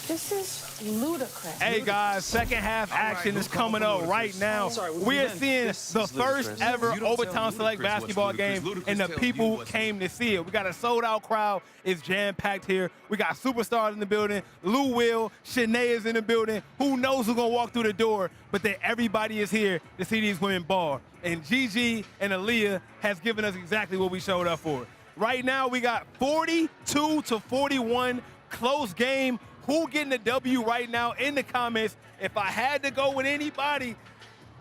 This is ludicrous. Hey guys, second half action is coming up right now. We are seeing the first ever overtime select basketball game, and the people came to see it. We got a sold out crowd. It's jam packed here. We got superstars in the building. Lou Will, Shanae is in the building. Who knows who's gonna walk through the door? But everybody is here to see these women ball. And Gigi and Aaliyah has given us exactly what we showed up for. Right now we got 42-41, close game. Who getting the W right now in the comments? If I had to go with anybody,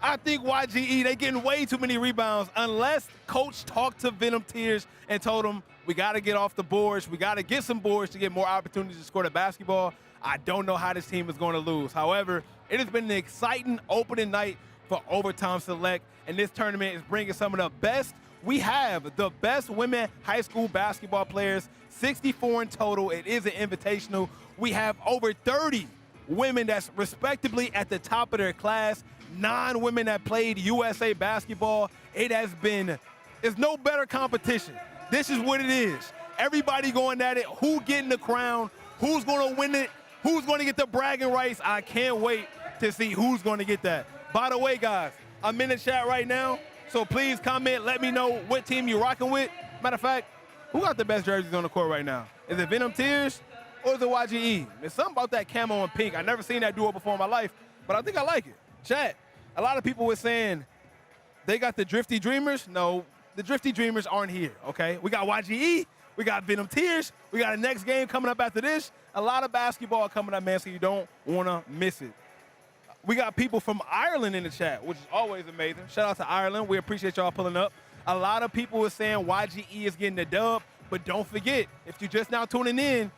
I think YGE, they getting way too many rebounds unless coach talked to Venom Tears and told them, we got to get off the boards. We got to get some boards to get more opportunities to score the basketball. I don't know how this team is going to lose. However, it has been an exciting opening night for Overtime Select, and this tournament is bringing some of the best. We have the best women high school basketball players, 64 in total. It is an invitational. We have over 30 women that's respectively at the top of their class, 9 women that played USA basketball. It's no better competition. This is what it is. Everybody going at it. Who getting the crown? Who's going to win it? Who's going to get the bragging rights? I can't wait to see who's going to get that. By the way, guys, I'm in the chat right now, so please comment. Let me know what team you're rocking with. Matter of fact, who got the best jerseys on the court right now? Is it Venom Tears or is it YGE? There's something about that camo and pink. I've never seen that duo before in my life, but I think I like it. Chat, a lot of people were saying they got the Drifty Dreamers. No, the Drifty Dreamers aren't here, okay? We got YGE, we got Venom Tears, we got a next game coming up after this. A lot of basketball coming up, man, so you don't want to miss it. We got people from Ireland in the chat, which is always amazing. Shout out to Ireland. We appreciate y'all pulling up. A lot of people were saying YGE is getting the dub, but don't forget, if you're just now tuning in,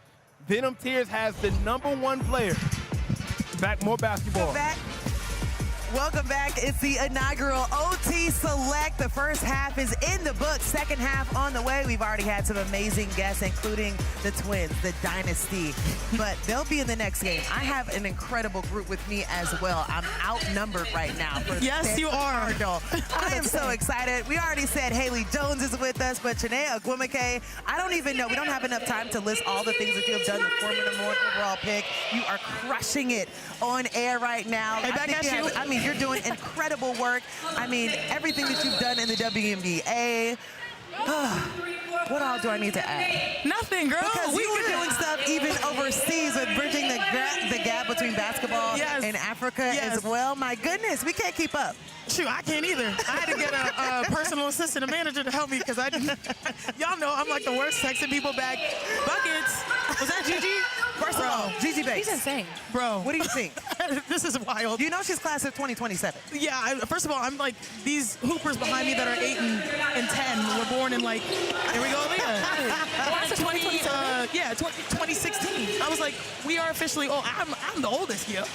Venom Tears has the #1 player. Back, more basketball. Welcome back. It's the inaugural OT Select. The first half is in the books. Second half on the way. We've already had some amazing guests, including the Twins, the Dynasty. But they'll be in the next game. I have an incredible group with me as well. I'm outnumbered right now. Yes, you are. I am so excited. We already said Haley Jones is with us, but Shanae Agwumike, I don't even know. We don't have enough time to list all the things that you have done. The Foreman Award overall pick. You are crushing it on air right now. Hey, back at you. I mean, you're doing incredible work. I mean, everything that you've done in the WNBA. What all do I need to add? Nothing, girl. Because you were doing stuff even overseas with bridging the gap between basketball and Africa as well. My goodness, we can't keep up. shoot, I can't either. I had to get a personal assistant, a manager to help me because y'all know I'm like the worst texting people back. Buckets. Was that Gigi? First of all, Gigi Bates. She's insane. Bro. What do you think? This is wild. You know she's class of 2027. Yeah, first of all, I'm like, these hoopers behind me that are 8 and 10 were born in like, here we go, Aaliyah. Class of 2027? 2016. I was like, we are officially old. I'm the oldest here.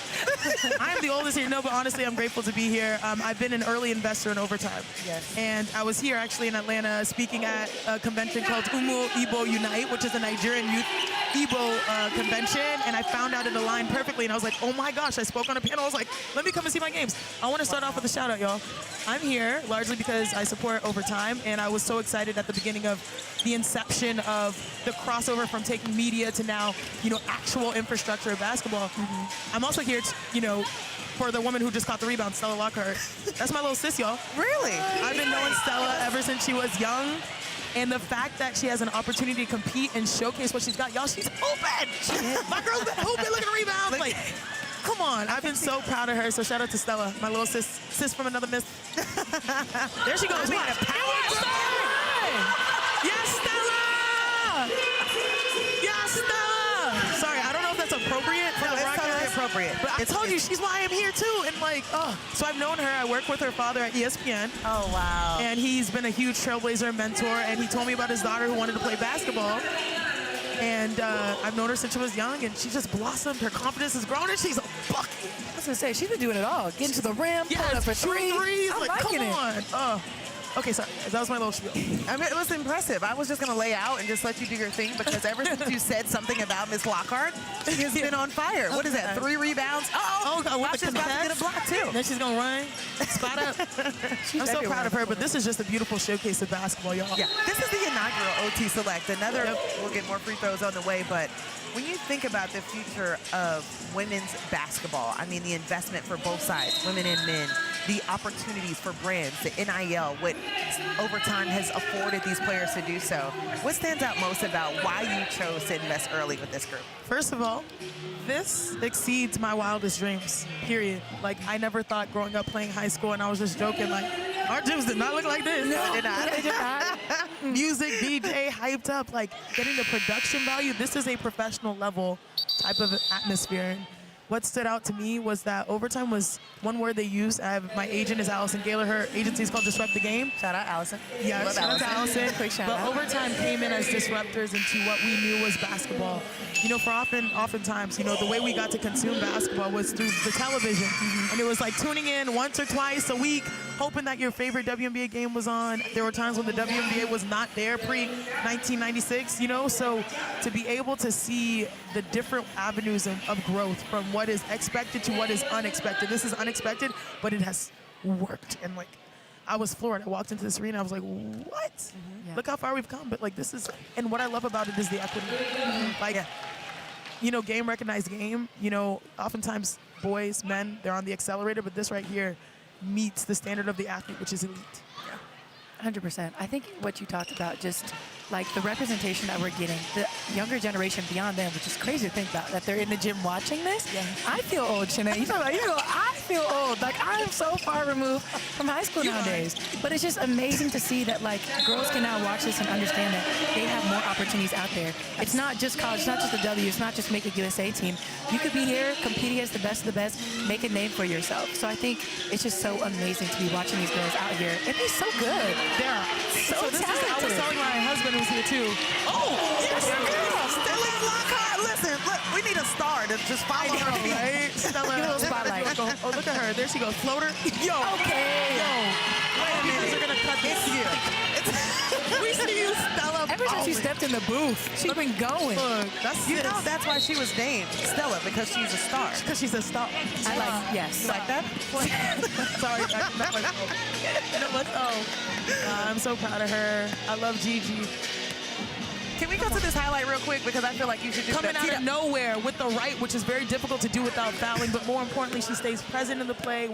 I am the oldest here. No, but honestly, I'm grateful to be here. I've been an early investor in Overtime. Yes. And I was here actually in Atlanta speaking at a convention called Umu Igbo Unite, which is a Nigerian youth Igbo convention. And I found out it aligned perfectly. And I was like, oh my gosh, I spoke on a panel. I was like, let me come and see my games. I want to start off with a shout out, y'all. I'm here largely because I support Overtime. And I was so excited at the beginning of the inception of the crossover from taking media to now, actual infrastructure of basketball. I'm also here, for the woman who just caught the rebound, Stella Lockhart. That's my little sis, y'all. Really? I've been knowing Stella ever since she was young. And the fact that she has an opportunity to compete and showcase what she's got, y'all, she's hooping. My girl's been hooping, look at the rebound. Like, come on. I've been so proud of her. So shout out to Stella, my little sis from another miss. There she goes. Yes, Stella! Yes, Stella! Sorry, I don't know if that's appropriate for the it's broadcast. totally appropriate. But I told you, she's why I'm here too. And like, so I've known her. I work with her father at ESPN. Oh, wow. And he's been a huge trailblazer mentor. And he told me about his daughter who wanted to play basketball. And I've known her since she was young, and she just blossomed. Her confidence has grown, and she's a bucket. I was gonna say she's been doing it all, getting to the rim, pulling up for threes. I'm like, liking come on. Okay, sorry. That was my little spiel. I mean, it was impressive. I was just going to lay out and just let you do your thing because ever since you said something about Miss Lockhart, she has been on fire. What is that, 3 rebounds? She's about to get a block, too. Then she's going to run, spot up. I'm so proud of her, but this is just a beautiful showcase of basketball, y'all. Yeah, this is the inaugural OT Select. We'll get more free throws on the way, but when you think about the future of women's basketball, I mean, the investment for both sides, women and men, the opportunities for brands, the NIL, what Overtime has afforded these players to do so. What stands out most about why you chose to invest early with this group? First of all, this exceeds my wildest dreams, period. Like, I never thought growing up playing high school, and I was just joking, like, our gyms did not look like this. No, they did not. Music, DJ, hyped up, like, getting the production value. This is a professional level type of atmosphere. What stood out to me was that Overtime was one word they used. My agent is Allison Gaylor. Her agency is called Disrupt the Game. Shout out, Allison. Yeah, Love shout out to Allison. Quick shout but out. Overtime came in as disruptors into what we knew was basketball. For oftentimes, the way we got to consume basketball was through the television. And it was like tuning in once or twice a week, hoping that your favorite WNBA game was on. There were times when the WNBA was not there pre-1996, So to be able to see the different avenues of growth from what is expected to what is unexpected. This is unexpected, but it has worked. And like, I was floored. I walked into this arena. I was like, what? Yeah. Look how far we've come. But like, this is, and what I love about it is the equity. Like, game recognized game. Oftentimes boys, men, they're on the accelerator, but this right here meets the standard of the athlete, which is elite. 100%. I think what you talked about, just like the representation that we're getting, the younger generation beyond them, which is crazy to think about, that they're in the gym watching this. Yeah. I feel old, Shanae. I feel old. Like, I am so far removed from high school nowadays. But it's just amazing to see that, like, girls can now watch this and understand that they have more opportunities out there. It's not just college, it's not just the W, it's not just make a USA team. You could be here, compete against the best of the best, make a name for yourself. So I think it's just so amazing to be watching these girls out here and be so good. They're so this talented. I was telling my husband who's here too. Oh, yes, girl. Stella Lockhart. Listen, look, we need a star to just follow her. Right? Stella. Give a little spotlight. Oh, look at her. There she goes. Floater. Yo. Okay. Yo. Wait a minute. They're going to cut this. We see you, Stella. Ever since you stepped in the booth, she's been going. Look, that's why she was named Stella, because she's a star. Because she's a star. I like, yes. You like that? Sorry. I'm so proud of her. I love Gigi. Can we go to this highlight real quick? Because I feel like you should just coming out of nowhere with the right, which is very difficult to do without fouling, but more importantly, she stays present in the play,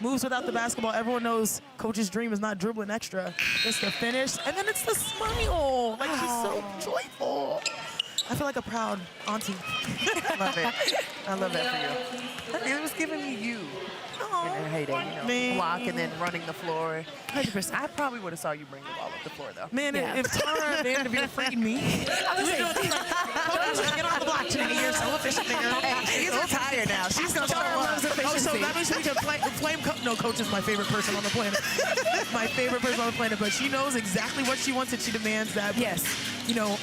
moves without the basketball. Everyone knows Coach's dream is not dribbling extra. It's the finish, and then it's the smile. Like, she's so joyful. I feel like a proud auntie. Love it. I love that for you. It was giving me you. heyday, block and then running the floor. 100%. I probably would have saw you bring the ball up the floor, though. Man, if Tara Vanderveer freed me, I was saying, get on the block today. You're so efficient there. Hey, she's retired now. She's going to show up. Oh, so that means we can flame no, Coach is my favorite person on the planet. My favorite person on the planet, but she knows exactly what she wants and she demands that. Yes. You know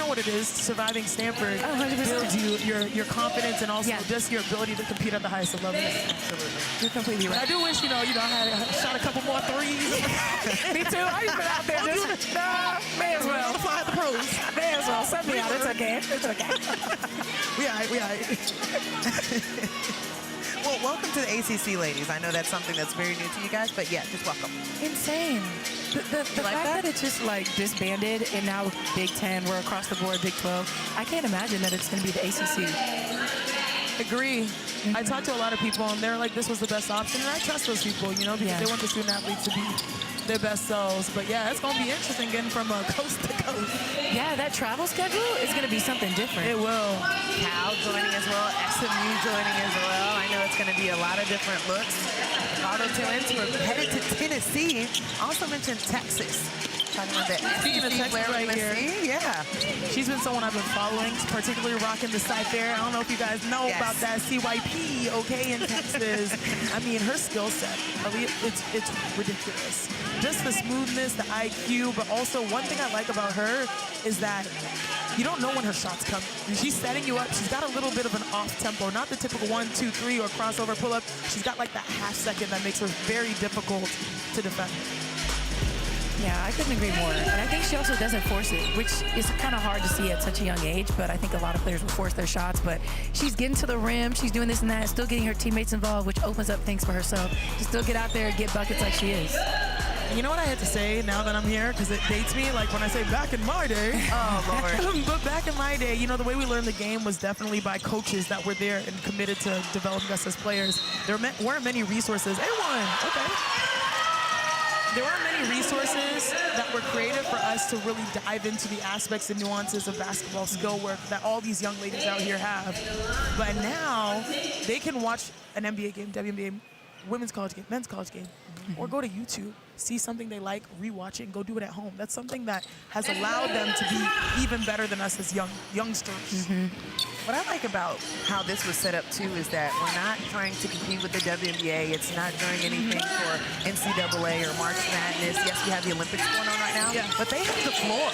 what it is. Surviving Stanford builds your confidence and also just your ability to compete at the highest level. Absolutely. You're completely right. I do wish, I had shot a couple more threes. Me too. I used to been out there just, may as well. Fly at the pros. May as well. Send me out. It's okay. It's okay. We all right. Well, welcome to the ACC, ladies. I know that's something that's very new to you guys, but yeah, just welcome. Insane. The fact that it's just like disbanded and now Big 10, we're across the board, Big 12. I can't imagine that it's going to be the ACC. Agree. I talked to a lot of people and they're like, this was the best option. And I trust those people, because they want the student athletes to be their best selves. But yeah, it's going to be interesting getting from coast to coast. Yeah, that travel schedule is going to be something different. It will. Cal joining as well, SMU joining as well. I know it's going to be a lot of different looks. Auto Twins, we're headed to Tennessee. Also mentioned Texas. Talking about that. Speaking of Texas right here, yeah. She's been someone I've been following, particularly rocking the site there. I don't know if you guys know about that CYP, in Texas. I mean, her skill set, it's ridiculous. Just the smoothness, the IQ, but also one thing I like about her is that you don't know when her shot's coming. She's setting you up. She's got a little bit of an off tempo, not the typical 1, 2, 3 or crossover pull up. She's got like that half second that makes her very difficult to defend. Yeah, I couldn't agree more. And I think she also doesn't force it, which is kind of hard to see at such a young age, but I think a lot of players will force their shots. But she's getting to the rim, she's doing this and that, still getting her teammates involved, which opens up things for herself to still get out there and get buckets like she is. And you know what I had to say now that I'm here? Because it dates me, like when I say back in my day. Oh, Lord. But back in my day, the way we learned the game was definitely by coaches that were there and committed to developing us as players. There weren't many resources. A1, okay. There weren't many resources that were created for us to really dive into the aspects and nuances of basketball skill work that all these young ladies out here have. But now they can watch an NBA game, WNBA, women's college game, men's college game, or go to YouTube, see something they like, rewatch it, and go do it at home. That's something that has allowed them to be even better than us as youngsters. What I like about how this was set up, too, is that we're not trying to compete with the WNBA. It's not doing anything for NCAA or March Madness. Yes, we have the Olympics going on right now, but they have the floor.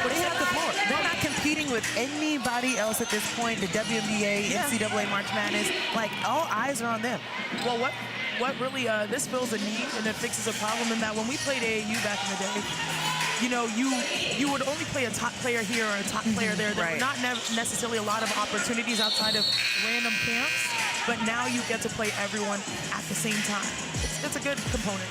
They have the floor. They're not competing with anybody else at this point, the WNBA, NCAA, March Madness. Like, all eyes are on them. Well, what really, this fills a need and it fixes a problem in that when we played AAU back in the day, you would only play a top player here or a top player there. There were not necessarily a lot of opportunities outside of random camps, but now you get to play everyone at the same time. It's a good component.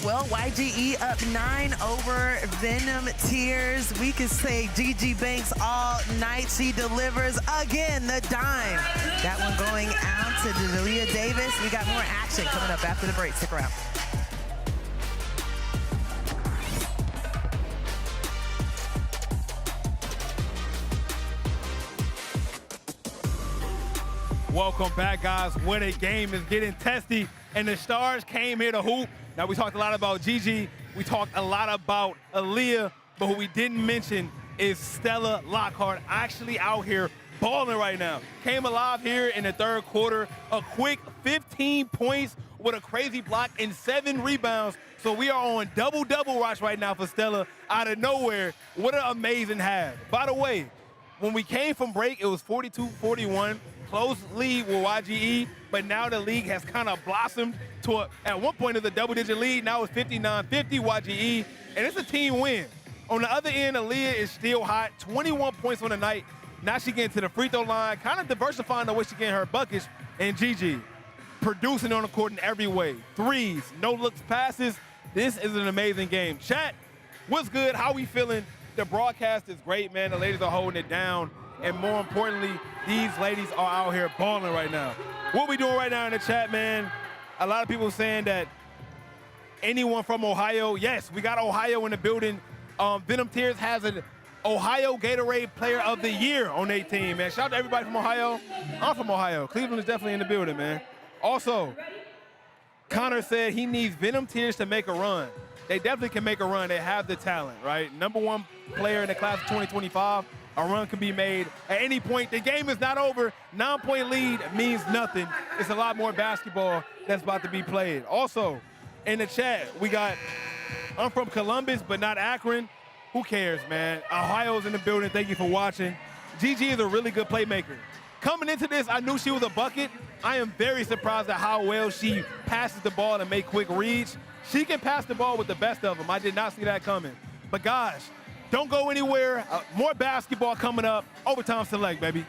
Well, YGE up 9 over Venom Tears. We could say Gigi Banks all night. She delivers again the dime. That one going out to Aaliyah Davis. We got more action coming up after the break. Stick around. Welcome back, guys. What a game is getting testy, and the Stars came here to hoop. Now, we talked a lot about Gigi. We talked a lot about Aaliyah, but who we didn't mention is Stella Lockhart, actually out here balling right now. Came alive here in the third quarter. A quick 15 points with a crazy block and 7 rebounds. So we are on double-double watch right now for Stella out of nowhere. What an amazing half. By the way, when we came from break, it was 42-41. Close lead with YGE, but now the league has kind of blossomed to at one point it's a double-digit lead. Now it's 59-50 YGE, and it's a team win. On the other end, Aaliyah is still hot, 21 points on the night. Now she getting to the free throw line, kind of diversifying the way she getting her buckets. And Gigi producing on the court in every way. Threes, no looks passes. This is an amazing game. Chat, what's good? How we feeling? The broadcast is great, man. The ladies are holding it down. And more importantly, these ladies are out here balling right now. What we doing right now in the chat, man? A lot of people saying that anyone from Ohio, yes, we got Ohio in the building. Venom Tears has an Ohio Gatorade Player of the Year on their team, man. Shout out to everybody from Ohio. I'm from Ohio. Cleveland is definitely in the building, man. Also, Connor said he needs Venom tears to make a run. They definitely can make a run. They have the talent, right? #1 player in the class of 2025. A run can be made at any point. The game is not over. 9-point lead means nothing. It's a lot more basketball that's about to be played. Also, in the chat, we got, I'm from Columbus, but not Akron. Who cares, man? Ohio's in the building. Thank you for watching. Gigi is a really good playmaker. Coming into this, I knew she was a bucket. I am very surprised at how well she passes the ball and make quick reads. She can pass the ball with the best of them. I did not see that coming. But guys, don't go anywhere. More basketball coming up. Overtime select, baby.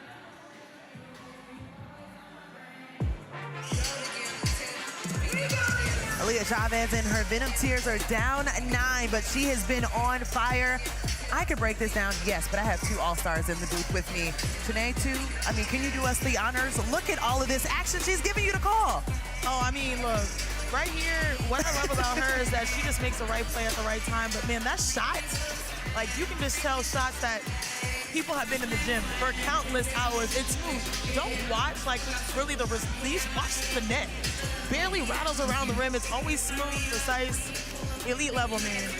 Aaliyah Chavez and her Venom tears are down 9, but she has been on fire. I could break this down, yes, but I have 2 all-stars in the booth with me. Shanae, too, I mean, can you do us the honors? Look at all of this action she's giving you to call. Oh, I mean, look, right here, what I love about her is that she just makes the right play at the right time. But, man, that shot, like, you can just tell shots that people have been in the gym for countless hours. It's smooth. Don't watch, like, really the release. Watch the net. Barely rattles around the rim. It's always smooth, precise, elite level, man.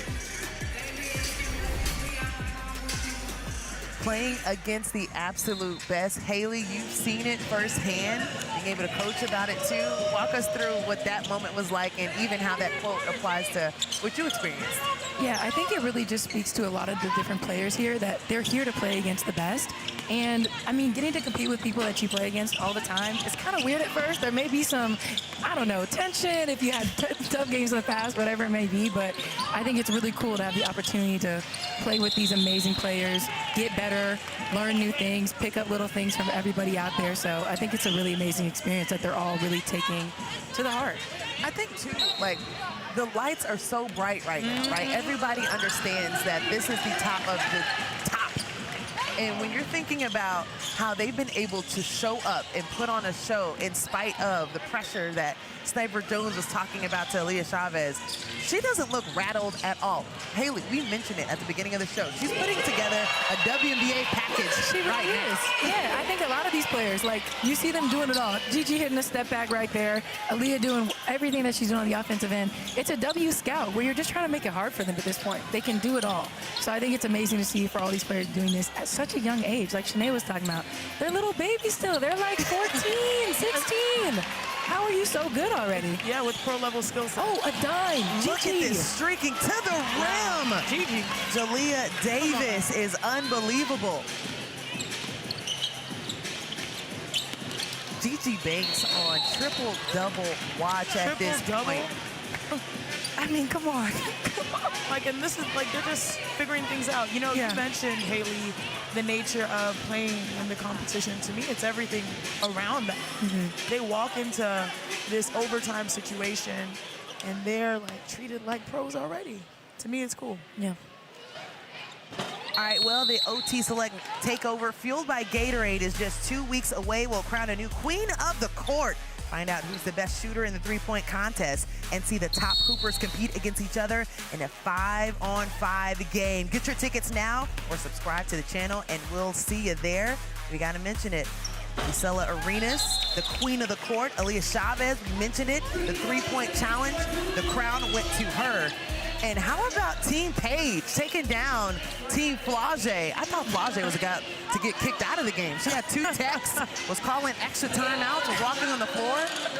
Playing against the absolute best. Haley, you've seen it firsthand, being able to coach about it too. Walk us through what that moment was like and even how that quote applies to what you experienced. Yeah, I think it really just speaks to a lot of the different players here that they're here to play against the best. And, I mean, getting to compete with people that you play against all the time, it's kind of weird at first. There may be some, I don't know, tension if you had tough games in the past, whatever it may be. But I think it's really cool to have the opportunity to play with these amazing players, get better, learn new things, pick up little things from everybody out there. So I think it's a really amazing experience that they're all really taking to the heart. I think, too, like, the lights are so bright right now, right? Everybody understands that this is the top of the top. And when you're thinking about how they've been able to show up and put on a show in spite of the pressure that Sniper Jones was talking about to Aaliyah Chavez, she doesn't look rattled at all. Haley, we mentioned it at the beginning of the show. She's putting together a WNBA package right now. Yeah, I think a lot of these players, like, you see them doing it all. Gigi hitting a step back right there. Aaliyah doing everything that she's doing on the offensive end. It's a W scout where you're just trying to make it hard for them at this point. They can do it all. So I think it's amazing to see for all these players doing this at such a young age, like Shanae was talking about. They're little babies still. They're like 14, 16. How are you so good already? Yeah, with pro-level skill set. Oh, a dime. Look at this, streaking to the rim. Gigi. Jalea Davis is unbelievable. Gigi Banks on triple-double watch at this point. I mean, come on. Like, and this is, like, they're just figuring things out. You know, you mentioned, Haley, the nature of playing in the competition. To me, it's everything around that. They walk into this overtime situation, and they're, like, treated like pros already. To me, it's cool. Yeah. All right, well, the OT Select takeover fueled by Gatorade is just 2 weeks away. We'll crown a new queen of the court. Find out who's the best shooter in the three-point contest and see the top hoopers compete against each other in a 5-on-5 game. Get your tickets now or subscribe to the channel, and we'll see you there. We got to mention it. Lucella Arenas, the queen of the court. Aaliyah Chavez, we mentioned it. The three-point challenge, the crown went to her. And how about Team Page taking down Team Flau'jae? I thought Flau'jae was about to get kicked out of the game. She had 2 texts, was calling extra timeouts, was walking on the floor,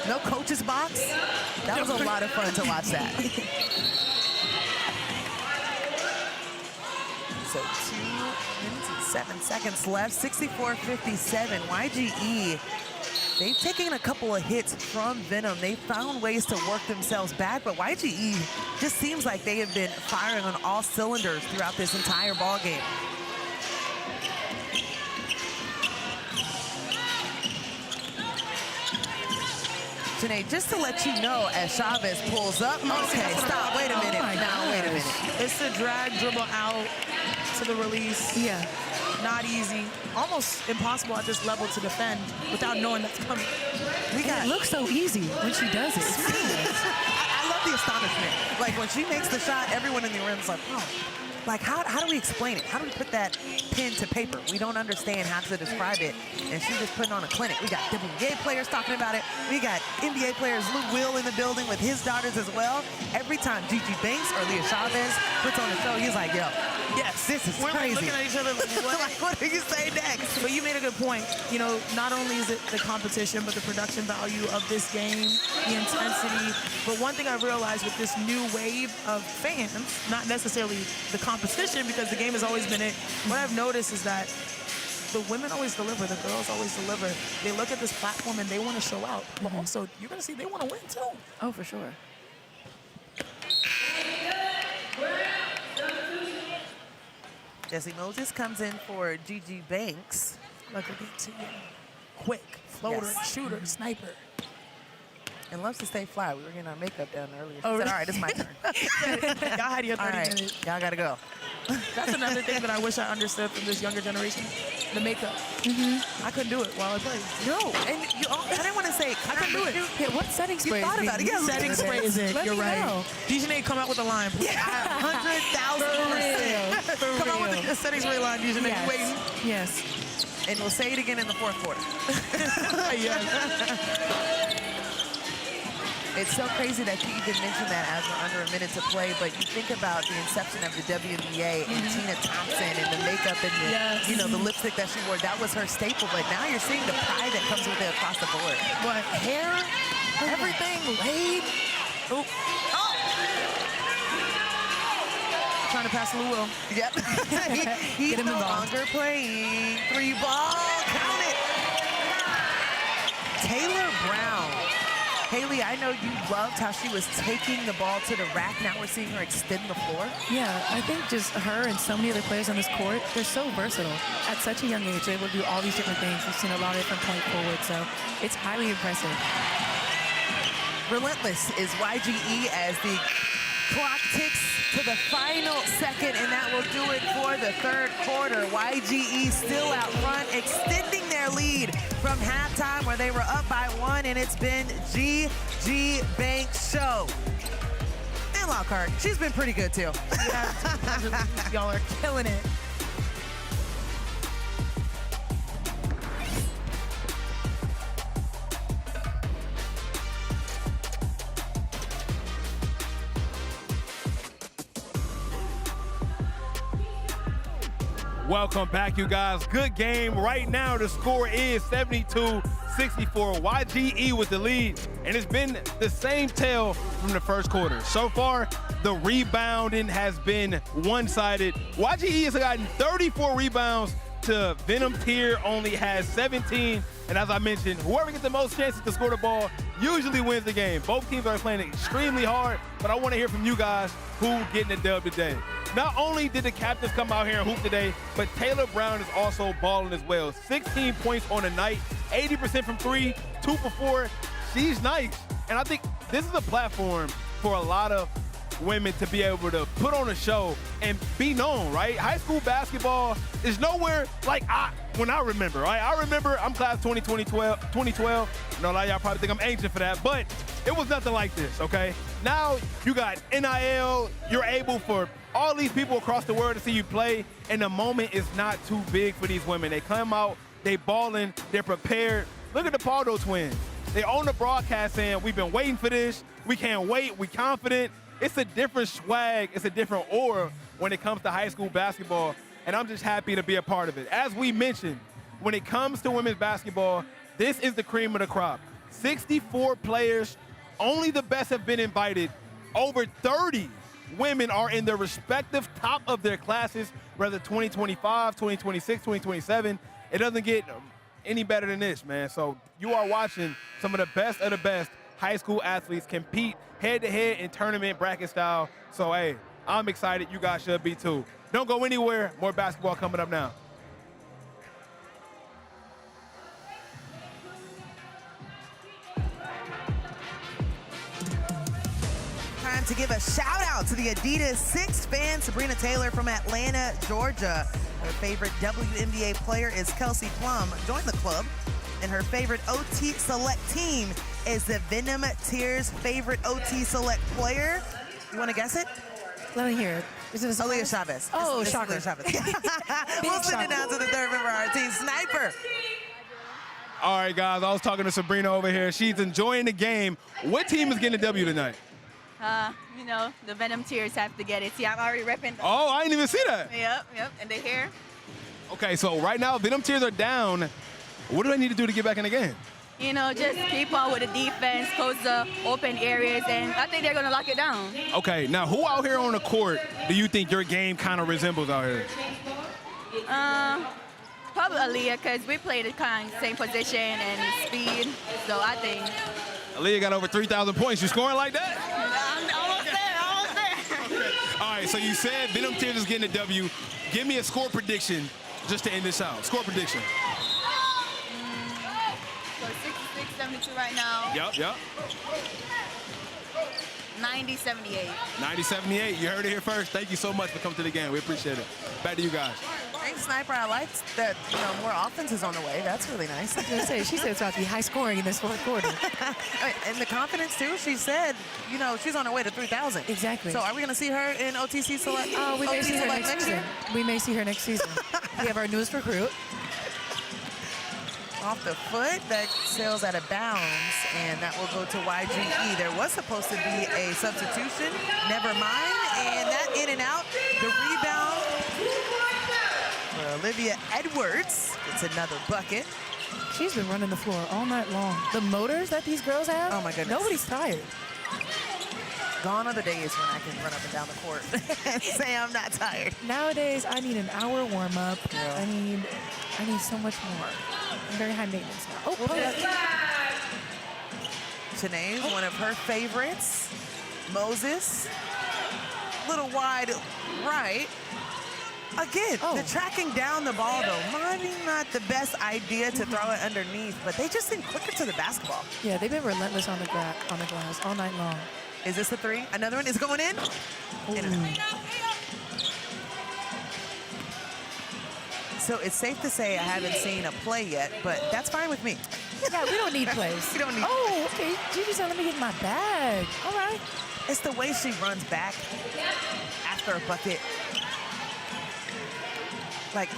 no coach's box. That was a lot of fun to watch that. So 2 minutes and 7 seconds left, 64-57. YGE, they've taken a couple of hits from Venom. They found ways to work themselves back, but YGE just seems like they have been firing on all cylinders throughout this entire ball game. Janae, just to let you know, as Chavez pulls up, okay, stop, wait a minute, now, wait a minute. It's the drag dribble out to the release. Yeah. Not easy. Almost impossible at this level to defend without knowing that's coming. It looks so easy when she does it. I love the astonishment. Like, when she makes the shot, everyone in the rim's like, oh. like, how do we explain it? How do we put that pen to paper? We don't understand how to describe it. And she's just putting on a clinic. We got WNBA players talking about it. We got NBA players, Lou Will in the building with his daughters as well. Every time YGE Banks or Aaliyah Chavez puts on the show, he's like, yo, yes, this is We're crazy. like looking at each other like, what? Like, what do you say next? But you made a good point. You know, not only is it the competition, but the production value of this game, the intensity. But one thing I realized with this new wave of fans, not necessarily the competition, because the game has always been it. What I've noticed is that the women always deliver, the girls always deliver. They look at this platform and they want to show out. But also, you're going to see they want to win too. Oh, for sure. Jesse Moses comes in for YGE Banks. Like, quick, floater, shooter, sniper. And loves to stay fly. We were getting our makeup done earlier. She Oh, said, really? all right, it's my turn. Y'all had your 30 All right, minutes. y'all got to go. That's another thing that I wish I understood from this younger generation. The makeup. I couldn't do it while I played. No, and I didn't want to say, I couldn't do it. Yeah, what setting spray? You thought about it. Yeah, Setting spray is it. Let You're me right. know. Dejanay, come out with a line, please. 100,000%. Come out with a setting spray line, Dejanay. Yes. You waiting? Yes. And we'll say it again in the fourth quarter. Yes. It's so crazy that you even mentioned that as we're under a minute to play, but you think about the inception of the WNBA and Tina Thompson and the makeup and the, you know, the lipstick that she wore. That was her staple, but now you're seeing the pride that comes with it across the board. What, hair, everything laid. Oh. Trying to pass Lou Will. Yep. He's no longer playing. 3-ball, count it. Taylor Brown. Haley, I know you loved how she was taking the ball to the rack. Now we're seeing her extend the floor. Yeah, I think just her and so many other players on this court, they're so versatile. At such a young age, they're able to do all these different things. We've seen a lot of different point forward, so it's highly impressive. Relentless is YGE as the clock ticks to the final second, and that will do it for the third quarter. YGE still out front, extending their lead from halftime where they were up by 1, and it's been YGE Banks' show. And Lockhart, she's been pretty good too. Y'all are killing it. Welcome back, you guys. Good game. Right now, the score is 72-64. YGE with the lead, and it's been the same tale from the first quarter. So far, the rebounding has been one-sided. YGE has gotten 34 rebounds to Venom Tier only has 17. And as I mentioned, whoever gets the most chances to score the ball usually wins the game. Both teams are playing extremely hard, but I want to hear from you guys who getting the dub today. Not only did the captains come out here and hoop today, but Taylor Brown is also balling as well. 16 points on the night, 80% from 3, 2 for 4. She's nice. And I think this is a platform for a lot of women to be able to put on a show and be known, right? High school basketball is nowhere like when I remember, right? I remember I'm class 2012. I know a lot of y'all probably think I'm ancient for that, but it was nothing like this, okay? Now you got NIL, you're able for all these people across the world to see you play, and the moment is not too big for these women. They come out, they balling, they're prepared. Look at the Pardo twins. They own the broadcast saying, we've been waiting for this, we can't wait, we confident. It's a different swag, it's a different aura when it comes to high school basketball, and I'm just happy to be a part of it. As we mentioned, when it comes to women's basketball, this is the cream of the crop. 64 players, only the best have been invited. Over 30 women are in their respective top of their classes, whether 2025, 2026, 2027. It doesn't get any better than this, man. So you are watching some of the best high school athletes compete head-to-head in tournament bracket style. So, hey, I'm excited. You guys should be too. Don't go anywhere. More basketball coming up now. Time to give a shout out to the Adidas 6 fan, Sabrina Taylor from Atlanta, Georgia. Her favorite WNBA player is Kelsey Plum. Join the club. And her favorite OT Select team is the Venom Tier's favorite OT Select player. You want to guess it? Let me hear it. Is it Aaliyah Chavez. Oh, It's shocker. Aaliyah Chavez. We'll send it down to the third member of our team, Sniper. All right, guys, I was talking to Sabrina over here. She's enjoying the game. What team is getting a W tonight? You know, the Venom Tears have to get it. See, I'm already repping. Oh, I didn't even see that. Yep, and they're here. Okay, so right now, Venom Tears are down. What do I need to do to get back in the game? You know, just keep on with the defense, close the open areas, and I think they're going to lock it down. Okay, now who out here on the court do you think your game kind of resembles out here? Probably Aaliyah, because we play the kind of same position and speed, so I think. Aaliyah got over 3,000 points. You scoring like that? I'm almost there. All right, so you said Venom Tears is getting a W. Give me a score prediction just to end this out. Score prediction. So 66-72 right now. Yep. 90-78. 90-78. You heard it here first. Thank you so much for coming to the game. We appreciate it. Back to you guys. Thanks, Sniper. I liked that, more offense is on the way. That's really nice. I was gonna say, she said it's about to be high scoring in this fourth quarter. And the confidence, too. She said, she's on her way to 3,000. Exactly. So are we going to see her in OTC Select? Oh, we may see her next season. We may see her next season. We have our newest recruit. Off the foot, that sails out of bounds, and that will go to YGE. There was supposed to be a substitution. Never mind. And that in and out. The rebound for Olivia Edwards. It's another bucket. She's been running the floor all night long. The motors that these girls have, oh my goodness. Nobody's tired. Gone are the days when I can run up and down the court and say I'm not tired. Nowadays, I need an hour warm up. Yeah. I need so much more. I'm very high maintenance now. Oh, Shanae's one of her favorites. Moses, little wide right. Again, the tracking down the ball, though. Maybe not the best idea to throw it underneath, but they just seem quicker to the basketball. Yeah, they've been relentless on the glass all night long. Is this a three? Another one is going in? So it's safe to say I haven't seen a play yet, but that's fine with me. Yeah, we don't need plays. We don't need Oh, okay. Gigi said, let me get my bag. All right. It's the way she runs back after a bucket. Like,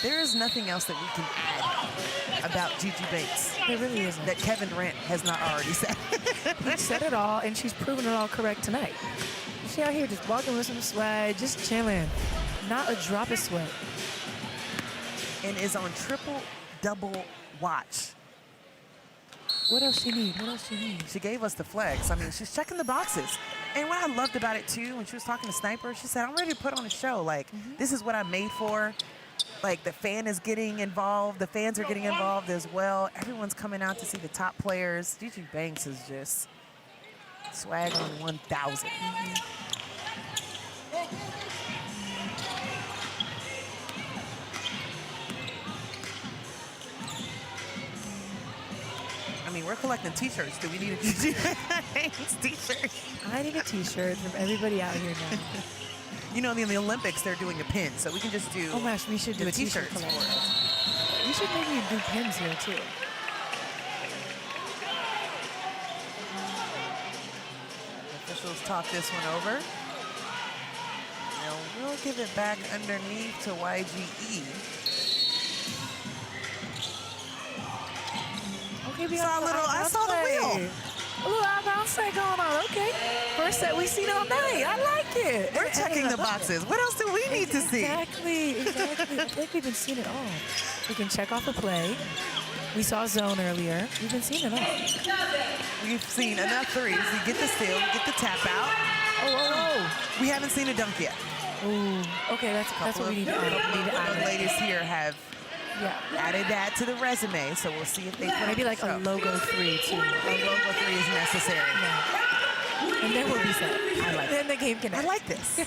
there is nothing else that we can add about Gigi Banks. There really isn't. That Kevin Durant has not already said. He said it all, and she's proven it all correct tonight. She out here just walking with some swag, just chilling. Not a drop of sweat. And is on triple-double watch. What else she need? She gave us the flex. I mean, she's checking the boxes. And what I loved about it, too, when she was talking to Sniper, she said, I'm ready to put on a show. Like, this is what I'm made for. Like, the fan is getting involved. The fans are getting involved as well. Everyone's coming out to see the top players. Gigi Banks is just swag on 1,000. I mean, we're collecting T-shirts. Do we need a Gigi Banks T-shirt? I need a T-shirt from everybody out here now. You know, in the Olympics, they're doing a pin, so we can just do. Oh gosh, we should do a T-shirt for collection. it. We should maybe do pins here too. Officials talk this one over. Now we'll give it back underneath to YGE. Okay, I saw the wheel. A little bounce going on. Okay. First set we've seen all night. I like it. We're checking the boxes. What else do we need to see? Exactly. I think we've been seeing it all. We can check off a play. We saw zone earlier. We've been seeing it all. We've seen enough threes. We get the steal, get the tap out. Oh. We haven't seen a dunk yet. Ooh. Okay, that's what we need to add. The ladies here have added that to the resume, so we'll see if they put maybe like a logo 3 too. A logo 3 is necessary. Yeah. And then we'll be set. I like then the game can end. I like this.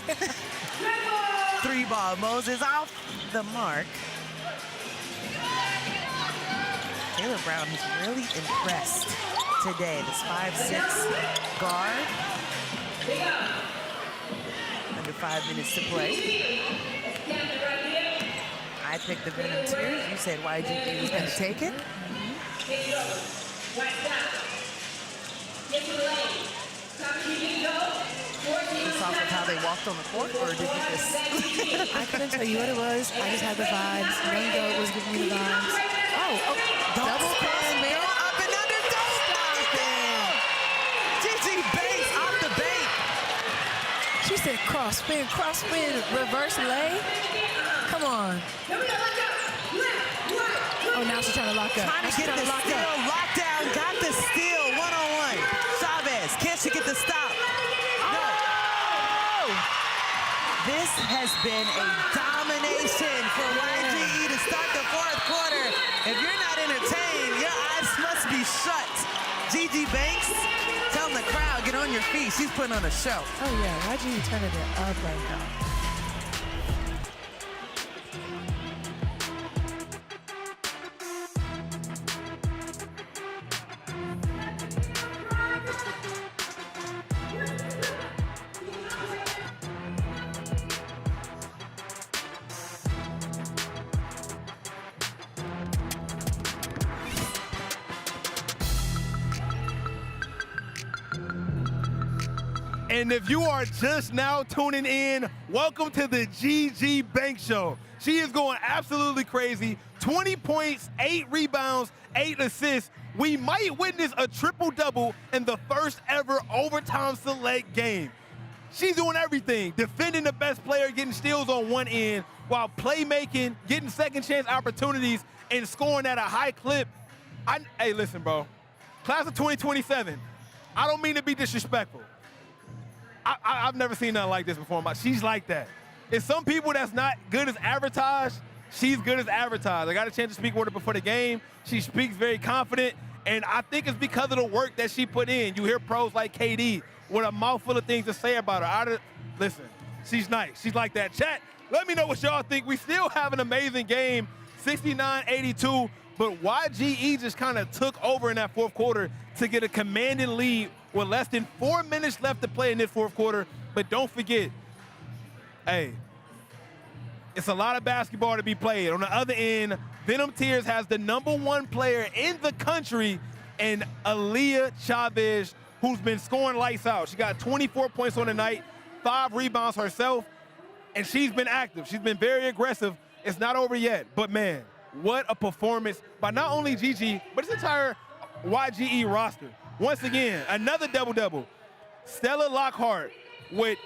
3 ball. Moses off the mark. Taylor Brown has really impressed today. This 5'6" guard. Under 5 minutes to play. I picked the Venom Tears. You said YGE was going to take it. We off of how they walked on the court, or did you just? I couldn't tell you what it was. I just had the vibes. Young Goat was giving me the vibes. Oh, double spin, spin. up and under, don't stop it. Gigi Banks off the bank. She said cross spin, reverse lay. Come on. Oh, now she's trying to lock up. Trying to get the steal, lockdown, got the steal, one-on-one. Chavez, can she get the stop? No. This has been a domination for YGE to start the fourth quarter. If you're not entertained, your eyes must be shut. Gigi Banks, telling the crowd, get on your feet. She's putting on a show. Oh, yeah, YGE turning it up right now. And if you are just now tuning in, welcome to the Gigi Banks Show. She is going absolutely crazy. 20 points, 8 rebounds, 8 assists. We might witness a triple-double in the first ever overtime select game. She's doing everything, defending the best player, getting steals on one end, while playmaking, getting second chance opportunities, and scoring at a high clip. Hey, listen, bro. Class of 2027, I don't mean to be disrespectful. I've never seen nothing like this before. She's like that. It's some people that's not good as advertised. She's good as advertised. I got a chance to speak with her before the game. She speaks very confident, and I think it's because of the work that she put in. You hear pros like KD with a mouthful of things to say about her. Listen, she's nice. She's like that. Chat, let me know what y'all think. We still have an amazing game, 69-82, but YGE just kind of took over in that fourth quarter to get a commanding lead with less than 4 minutes left to play in this fourth quarter. But don't forget, hey, it's a lot of basketball to be played. On the other end, Venom Tears has the #1 player in the country, and Aaliyah Chavez, who's been scoring lights out. She got 24 points on the night, 5 rebounds herself, and she's been active. She's been very aggressive. It's not over yet, but man, what a performance by not only Gigi, but this entire YGE roster. Once again, another double-double. Stella Lockhart with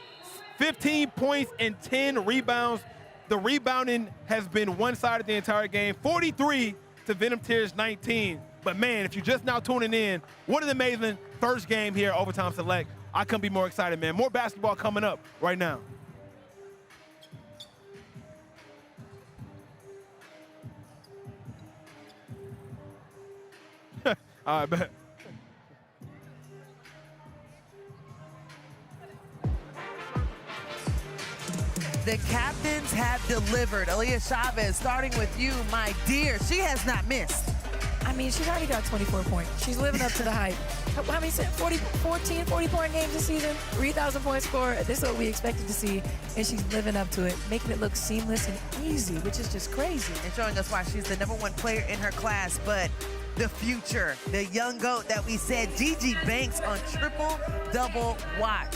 15 points and 10 rebounds. The rebounding has been one-sided the entire game, 43 to Venom Tears 19. But man, if you're just now tuning in, what an amazing first game here, Overtime Select. I couldn't be more excited, man. More basketball coming up right now. All right, bet. The captains have delivered. Aaliyah Chavez, starting with you, my dear. She has not missed. I mean, she's already got 24 points. She's living up to the hype. How many, 40-point games this season? 3,000 point score. This is what we expected to see, and she's living up to it, making it look seamless and easy, which is just crazy. And showing us why she's the #1 player in her class, but the future, the young GOAT that we said, Gigi Banks on triple-double watch.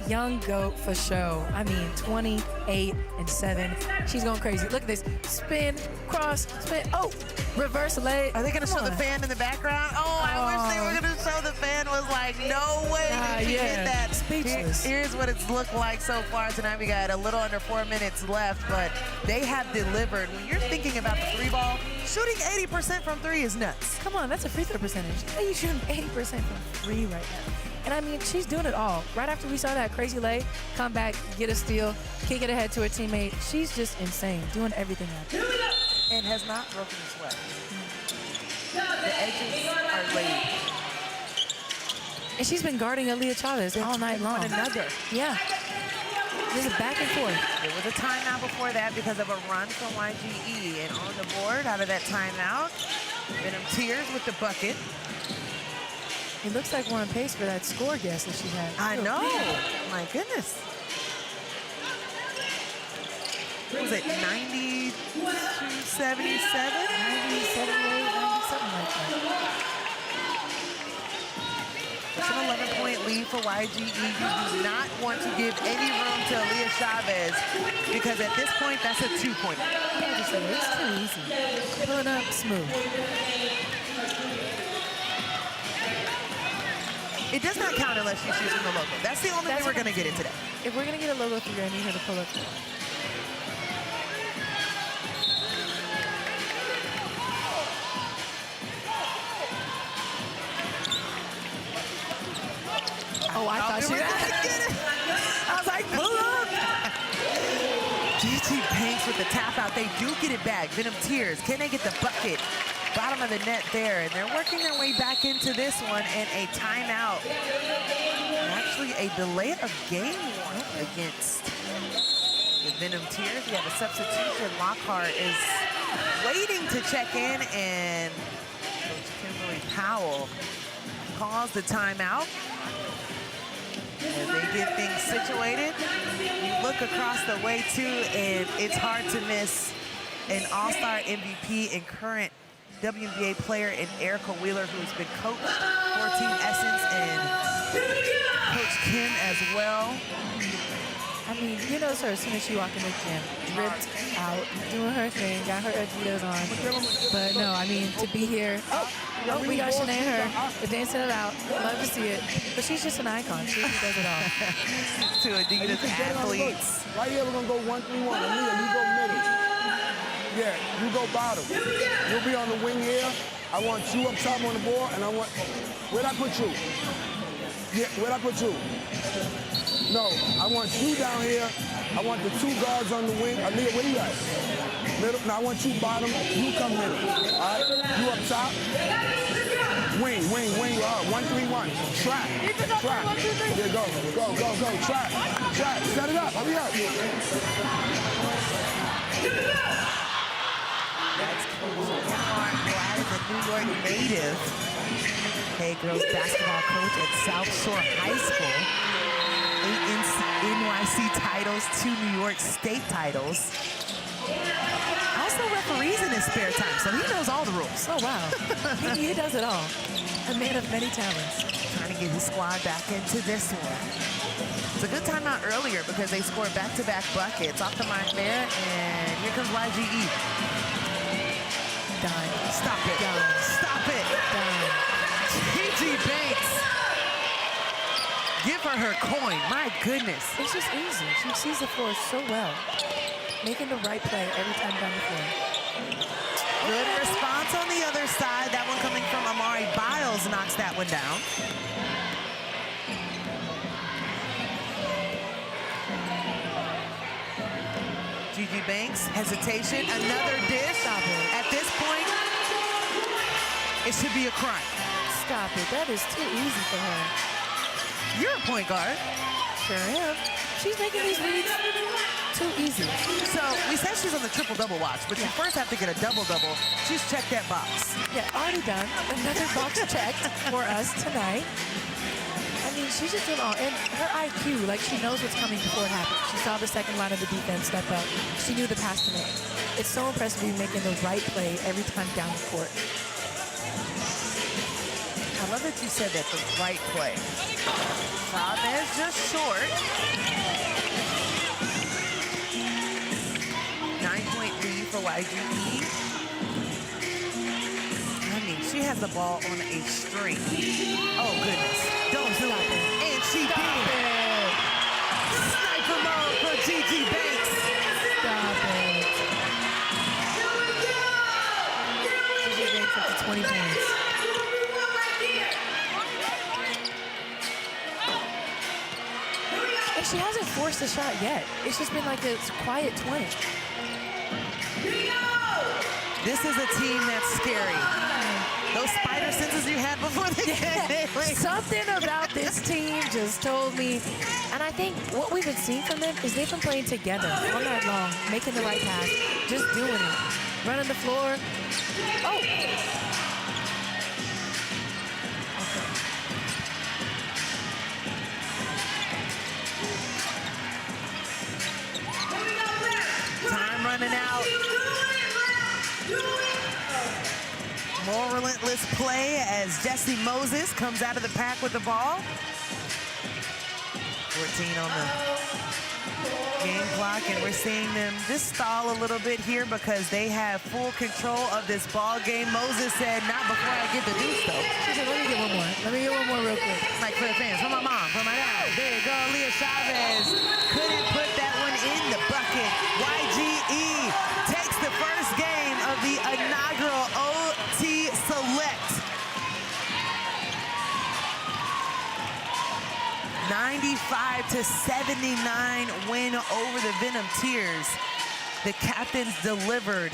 Young GOAT for show. I mean, 28 and 7. She's going crazy. Look at this. Spin, cross, spin. Oh, reverse leg. Are they going to show the fan in the background? Oh, I wish they were going to show the fan. Was like, no way did you get that. Speechless. Here's what it's looked like so far tonight. We got a little under 4 minutes left, but they have delivered. When you're thinking about the 3-ball, shooting 80% from 3 is nuts. Come on, that's a free throw percentage. How are you shooting 80% from 3 right now? And I mean, she's doing it all. Right after we saw that crazy lay, come back, get a steal, kick it ahead to her teammate. She's just insane, doing everything out there. And has not broken the sweat. The edges are laid. And she's been guarding Aaliyah Chavez all night long. One another. Yeah. This is back and forth. There was a timeout before that because of a run from YGE. And on the board, out of that timeout, Venom Tears with the bucket. It looks like we're on pace for that score guess that she had. I know. My goodness. What was it, 90 to 77? 90, 78, 90, something like that. It's an 11-point lead for YGE. You do not want to give any room to Aaliyah Chavez because at this point, that's a 2-pointer. It's too easy. Pulling up smooth. It does not count unless she shoots from the logo. That's the only way we're going to get it today. If we're going to get a logo three, I need her to pull up. Oh, I thought she was going to get it. I was like, pull up. GG Banks with the tap out. They do get it back. Venom Tears. Can they get the bucket? Bottom of the net there. And they're working their way back into this one. And a timeout. Actually, a delay of game against the Venom Tears. We have a substitution. Lockhart is waiting to check in. And Coach Kimberly Powell calls the timeout. As they get things situated, you look across the way too, and it's hard to miss an all-star MVP and current WNBA player in Erica Wheeler, who's been coached for Team Essence, and Coach Kim as well. I mean, you know her as soon as she walked in the gym, dripped out, doing her thing, got her Adidas on. But no, I mean, to be here, we got Shanae her, the dancing it out, love to see it. But she's just an icon, she does it all. To Adidas athletes. Right here, we're gonna go 1-3-1. Aaliyah, you go middle. Yeah, you go bottom. You'll be on the wing here. I want you up top on the board, and I want, where'd I put you? Yeah, where'd I put you? No, I want you down here. I want the 2 guards on the wing. Aaliyah, where you at? Middle. No, I want you bottom. You come middle. All right? You up top. Wing. 1-3-1. Trap. Yeah, go. Trap. Set it up. Hurry up. That's Coach Glad, the New York native. Hey, girls basketball coach at South Shore High School. 8 NYC titles, 2 New York State titles. Also referees in his spare time, so he knows all the rules. Oh, wow. he does it all. A man of many talents. Trying to get his squad back into this one. It's a good timeout earlier because they scored back-to-back buckets. Off the mark there, and here comes YGE. Done. Stop it. Done. Stop it. Done. GG Banks. Give her coin. My goodness. It's just easy. She sees the floor so well. Making the right play every time down the floor. Good response on the other side. That one coming from Amari Biles knocks that one down. GG Banks, hesitation, another dish. At this point, it should be a crime. Stop it. That is too easy for her. You're a point guard. Sure am. She's making these reads too easy. So we said she's on the triple-double watch, but you first have to get a double-double. She's checked that box. Yeah, already done. Another box checked for us tonight. I mean, she's just doing all. And her IQ, like she knows what's coming before it happens. She saw the second line of the defense step up. She knew the pass to make. It's so impressive to be making the right play every time down the court. I love that you said that, the right play. Chavez just short. 9-point lead for YGE. I mean, she has the ball on a string. Oh, goodness. Don't do it. And she did. Sniper mode for GG Banks. Stop it. GG Banks up to 20 points. And she hasn't forced a shot yet. It's just been like a quiet 20. This is a team that's scary. Those spider senses you had before the game. Something about this team just told me. And I think what we've been seeing from them is they've been playing together all night long, making the right pass, just doing it. Running the floor. Oh! Time running out. More relentless play as Jessie Moses comes out of the pack with the ball. 14 on the game clock, and we're seeing them just stall a little bit here because they have full control of this ball game. Moses said, not before I get the deuce, though. She said, let me get one more. Let me get one more real quick. Like for the fans, for my mom, for my dad. There you go, Aaliyah Chavez. Couldn't put that one in the bucket. YGE takes the first game of the inaugural OT Select. 95-79 win over the Venom Tears. The captains delivered.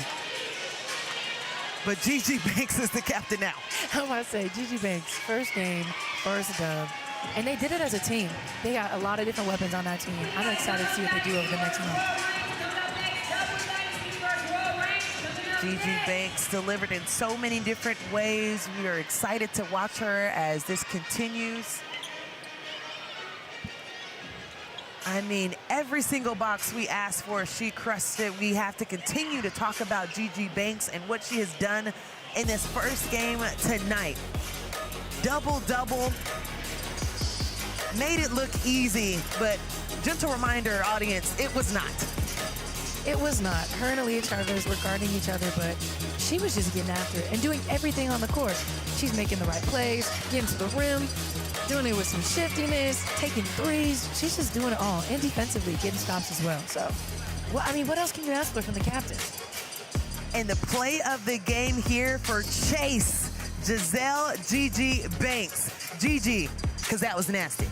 But GG Banks is the captain now. I want to say, GG Banks, first game, first dub. And they did it as a team. They got a lot of different weapons on that team. I'm excited to see what they do over the next month. GG Banks delivered in so many different ways. We are excited to watch her as this continues. I mean, every single box we asked for, she crushed it. We have to continue to talk about GG Banks and what she has done in this first game tonight. Double-double. Made it look easy, but gentle reminder, audience, it was not. It was not. Her and Aaliyah Chavez were guarding each other, but she was just getting after it and doing everything on the court. She's making the right plays, getting to the rim, doing it with some shiftiness, taking threes. She's just doing it all, and defensively getting stops as well. So, well, I mean, what else can you ask for from the captain? And the play of the game here for Chase, Giselle GG Banks. GG, because that was nasty.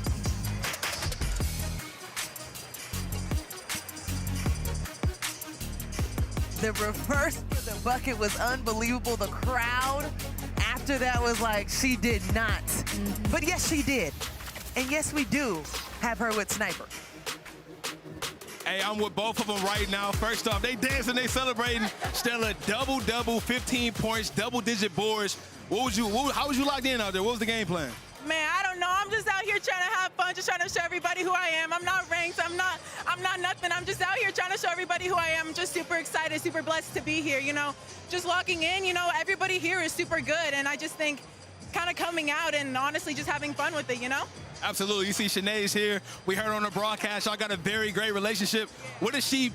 The reverse of the bucket was unbelievable. The crowd after that was like, she did not. But yes, she did. And yes, we do have her with Sniper. Hey, I'm with both of them right now. First off, they dancing, they celebrating. Stella, double-double, 15 points, double-digit boards. How was you locked in out there? What was the game plan? Man, I don't know. I'm just out here trying to have fun, just trying to show everybody who I am. I'm not ranked. I'm not nothing. I'm just out here trying to show everybody who I am. I'm just super excited, super blessed to be here, you know. Just locking in, you know, everybody here is super good, and I just think kind of coming out and honestly just having fun with it, you know? Absolutely. You see Shanae's here. We heard on the broadcast, y'all got a very great relationship. What has she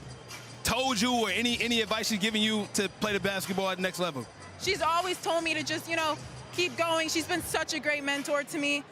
told you, or any advice she's giving you to play the basketball at the next level? She's always told me to just, you know, keep going. She's been such a great mentor to me.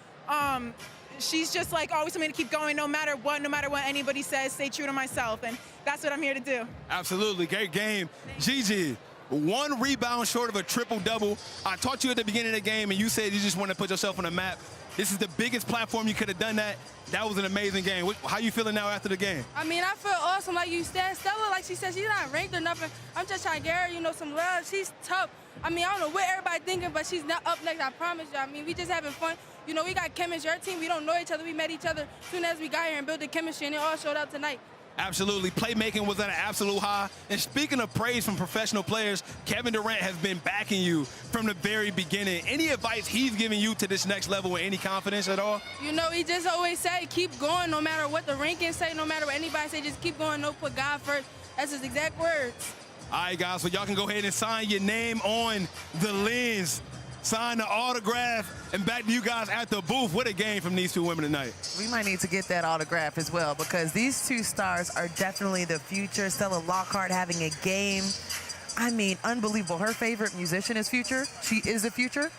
She's just like always told me to keep going no matter what anybody says, stay true to myself, and that's what I'm here to do. Absolutely, great game. Gigi, 1 rebound short of a triple-double. I taught you at the beginning of the game, and you said you just want to put yourself on the map. This is the biggest platform you could have done that. That was an amazing game. How you feeling now after the game? I mean, I feel awesome. Like you said, Stella, like she said, she's not ranked or nothing. I'm just trying to get her, you know, some love. She's tough. I mean, I don't know what everybody thinking, but she's not up next, I promise you. I mean, we just having fun. You know, we got chemistry. Our team, we don't know each other. We met each other as soon as we got here and built the chemistry, and it all showed out tonight. Absolutely. Playmaking was at an absolute high. And speaking of praise from professional players, Kevin Durant has been backing you from the very beginning. Any advice he's giving you to this next level with any confidence at all? You know, he just always say, keep going no matter what the rankings say, no matter what anybody say, just keep going, no put God first. That's his exact words. All right, guys, so y'all can go ahead and sign your name on the lens. Sign the autograph, and back to you guys at the booth. What a game from these two women tonight. We might need to get that autograph as well, because these two stars are definitely the future. Stella Lockhart having a game, I mean, unbelievable. Her favorite musician is Future. She is the future.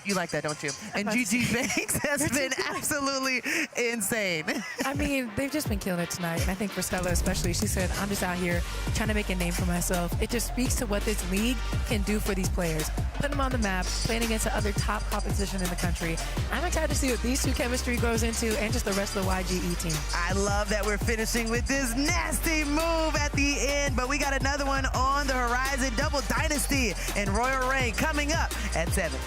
You like that, don't you? And GG Banks has been absolutely insane. I mean, they've just been killing it tonight. And I think for Stella especially, she said, I'm just out here trying to make a name for myself. It just speaks to what this league can do for these players. Putting them on the map, playing against the other top competition in the country. I'm excited to see what these two chemistry grows into, and just the rest of the YGE team. I love that we're finishing with this nasty move at the end, but we got another one on the horizon. Double Dynasty and Royal Reign coming up at 7.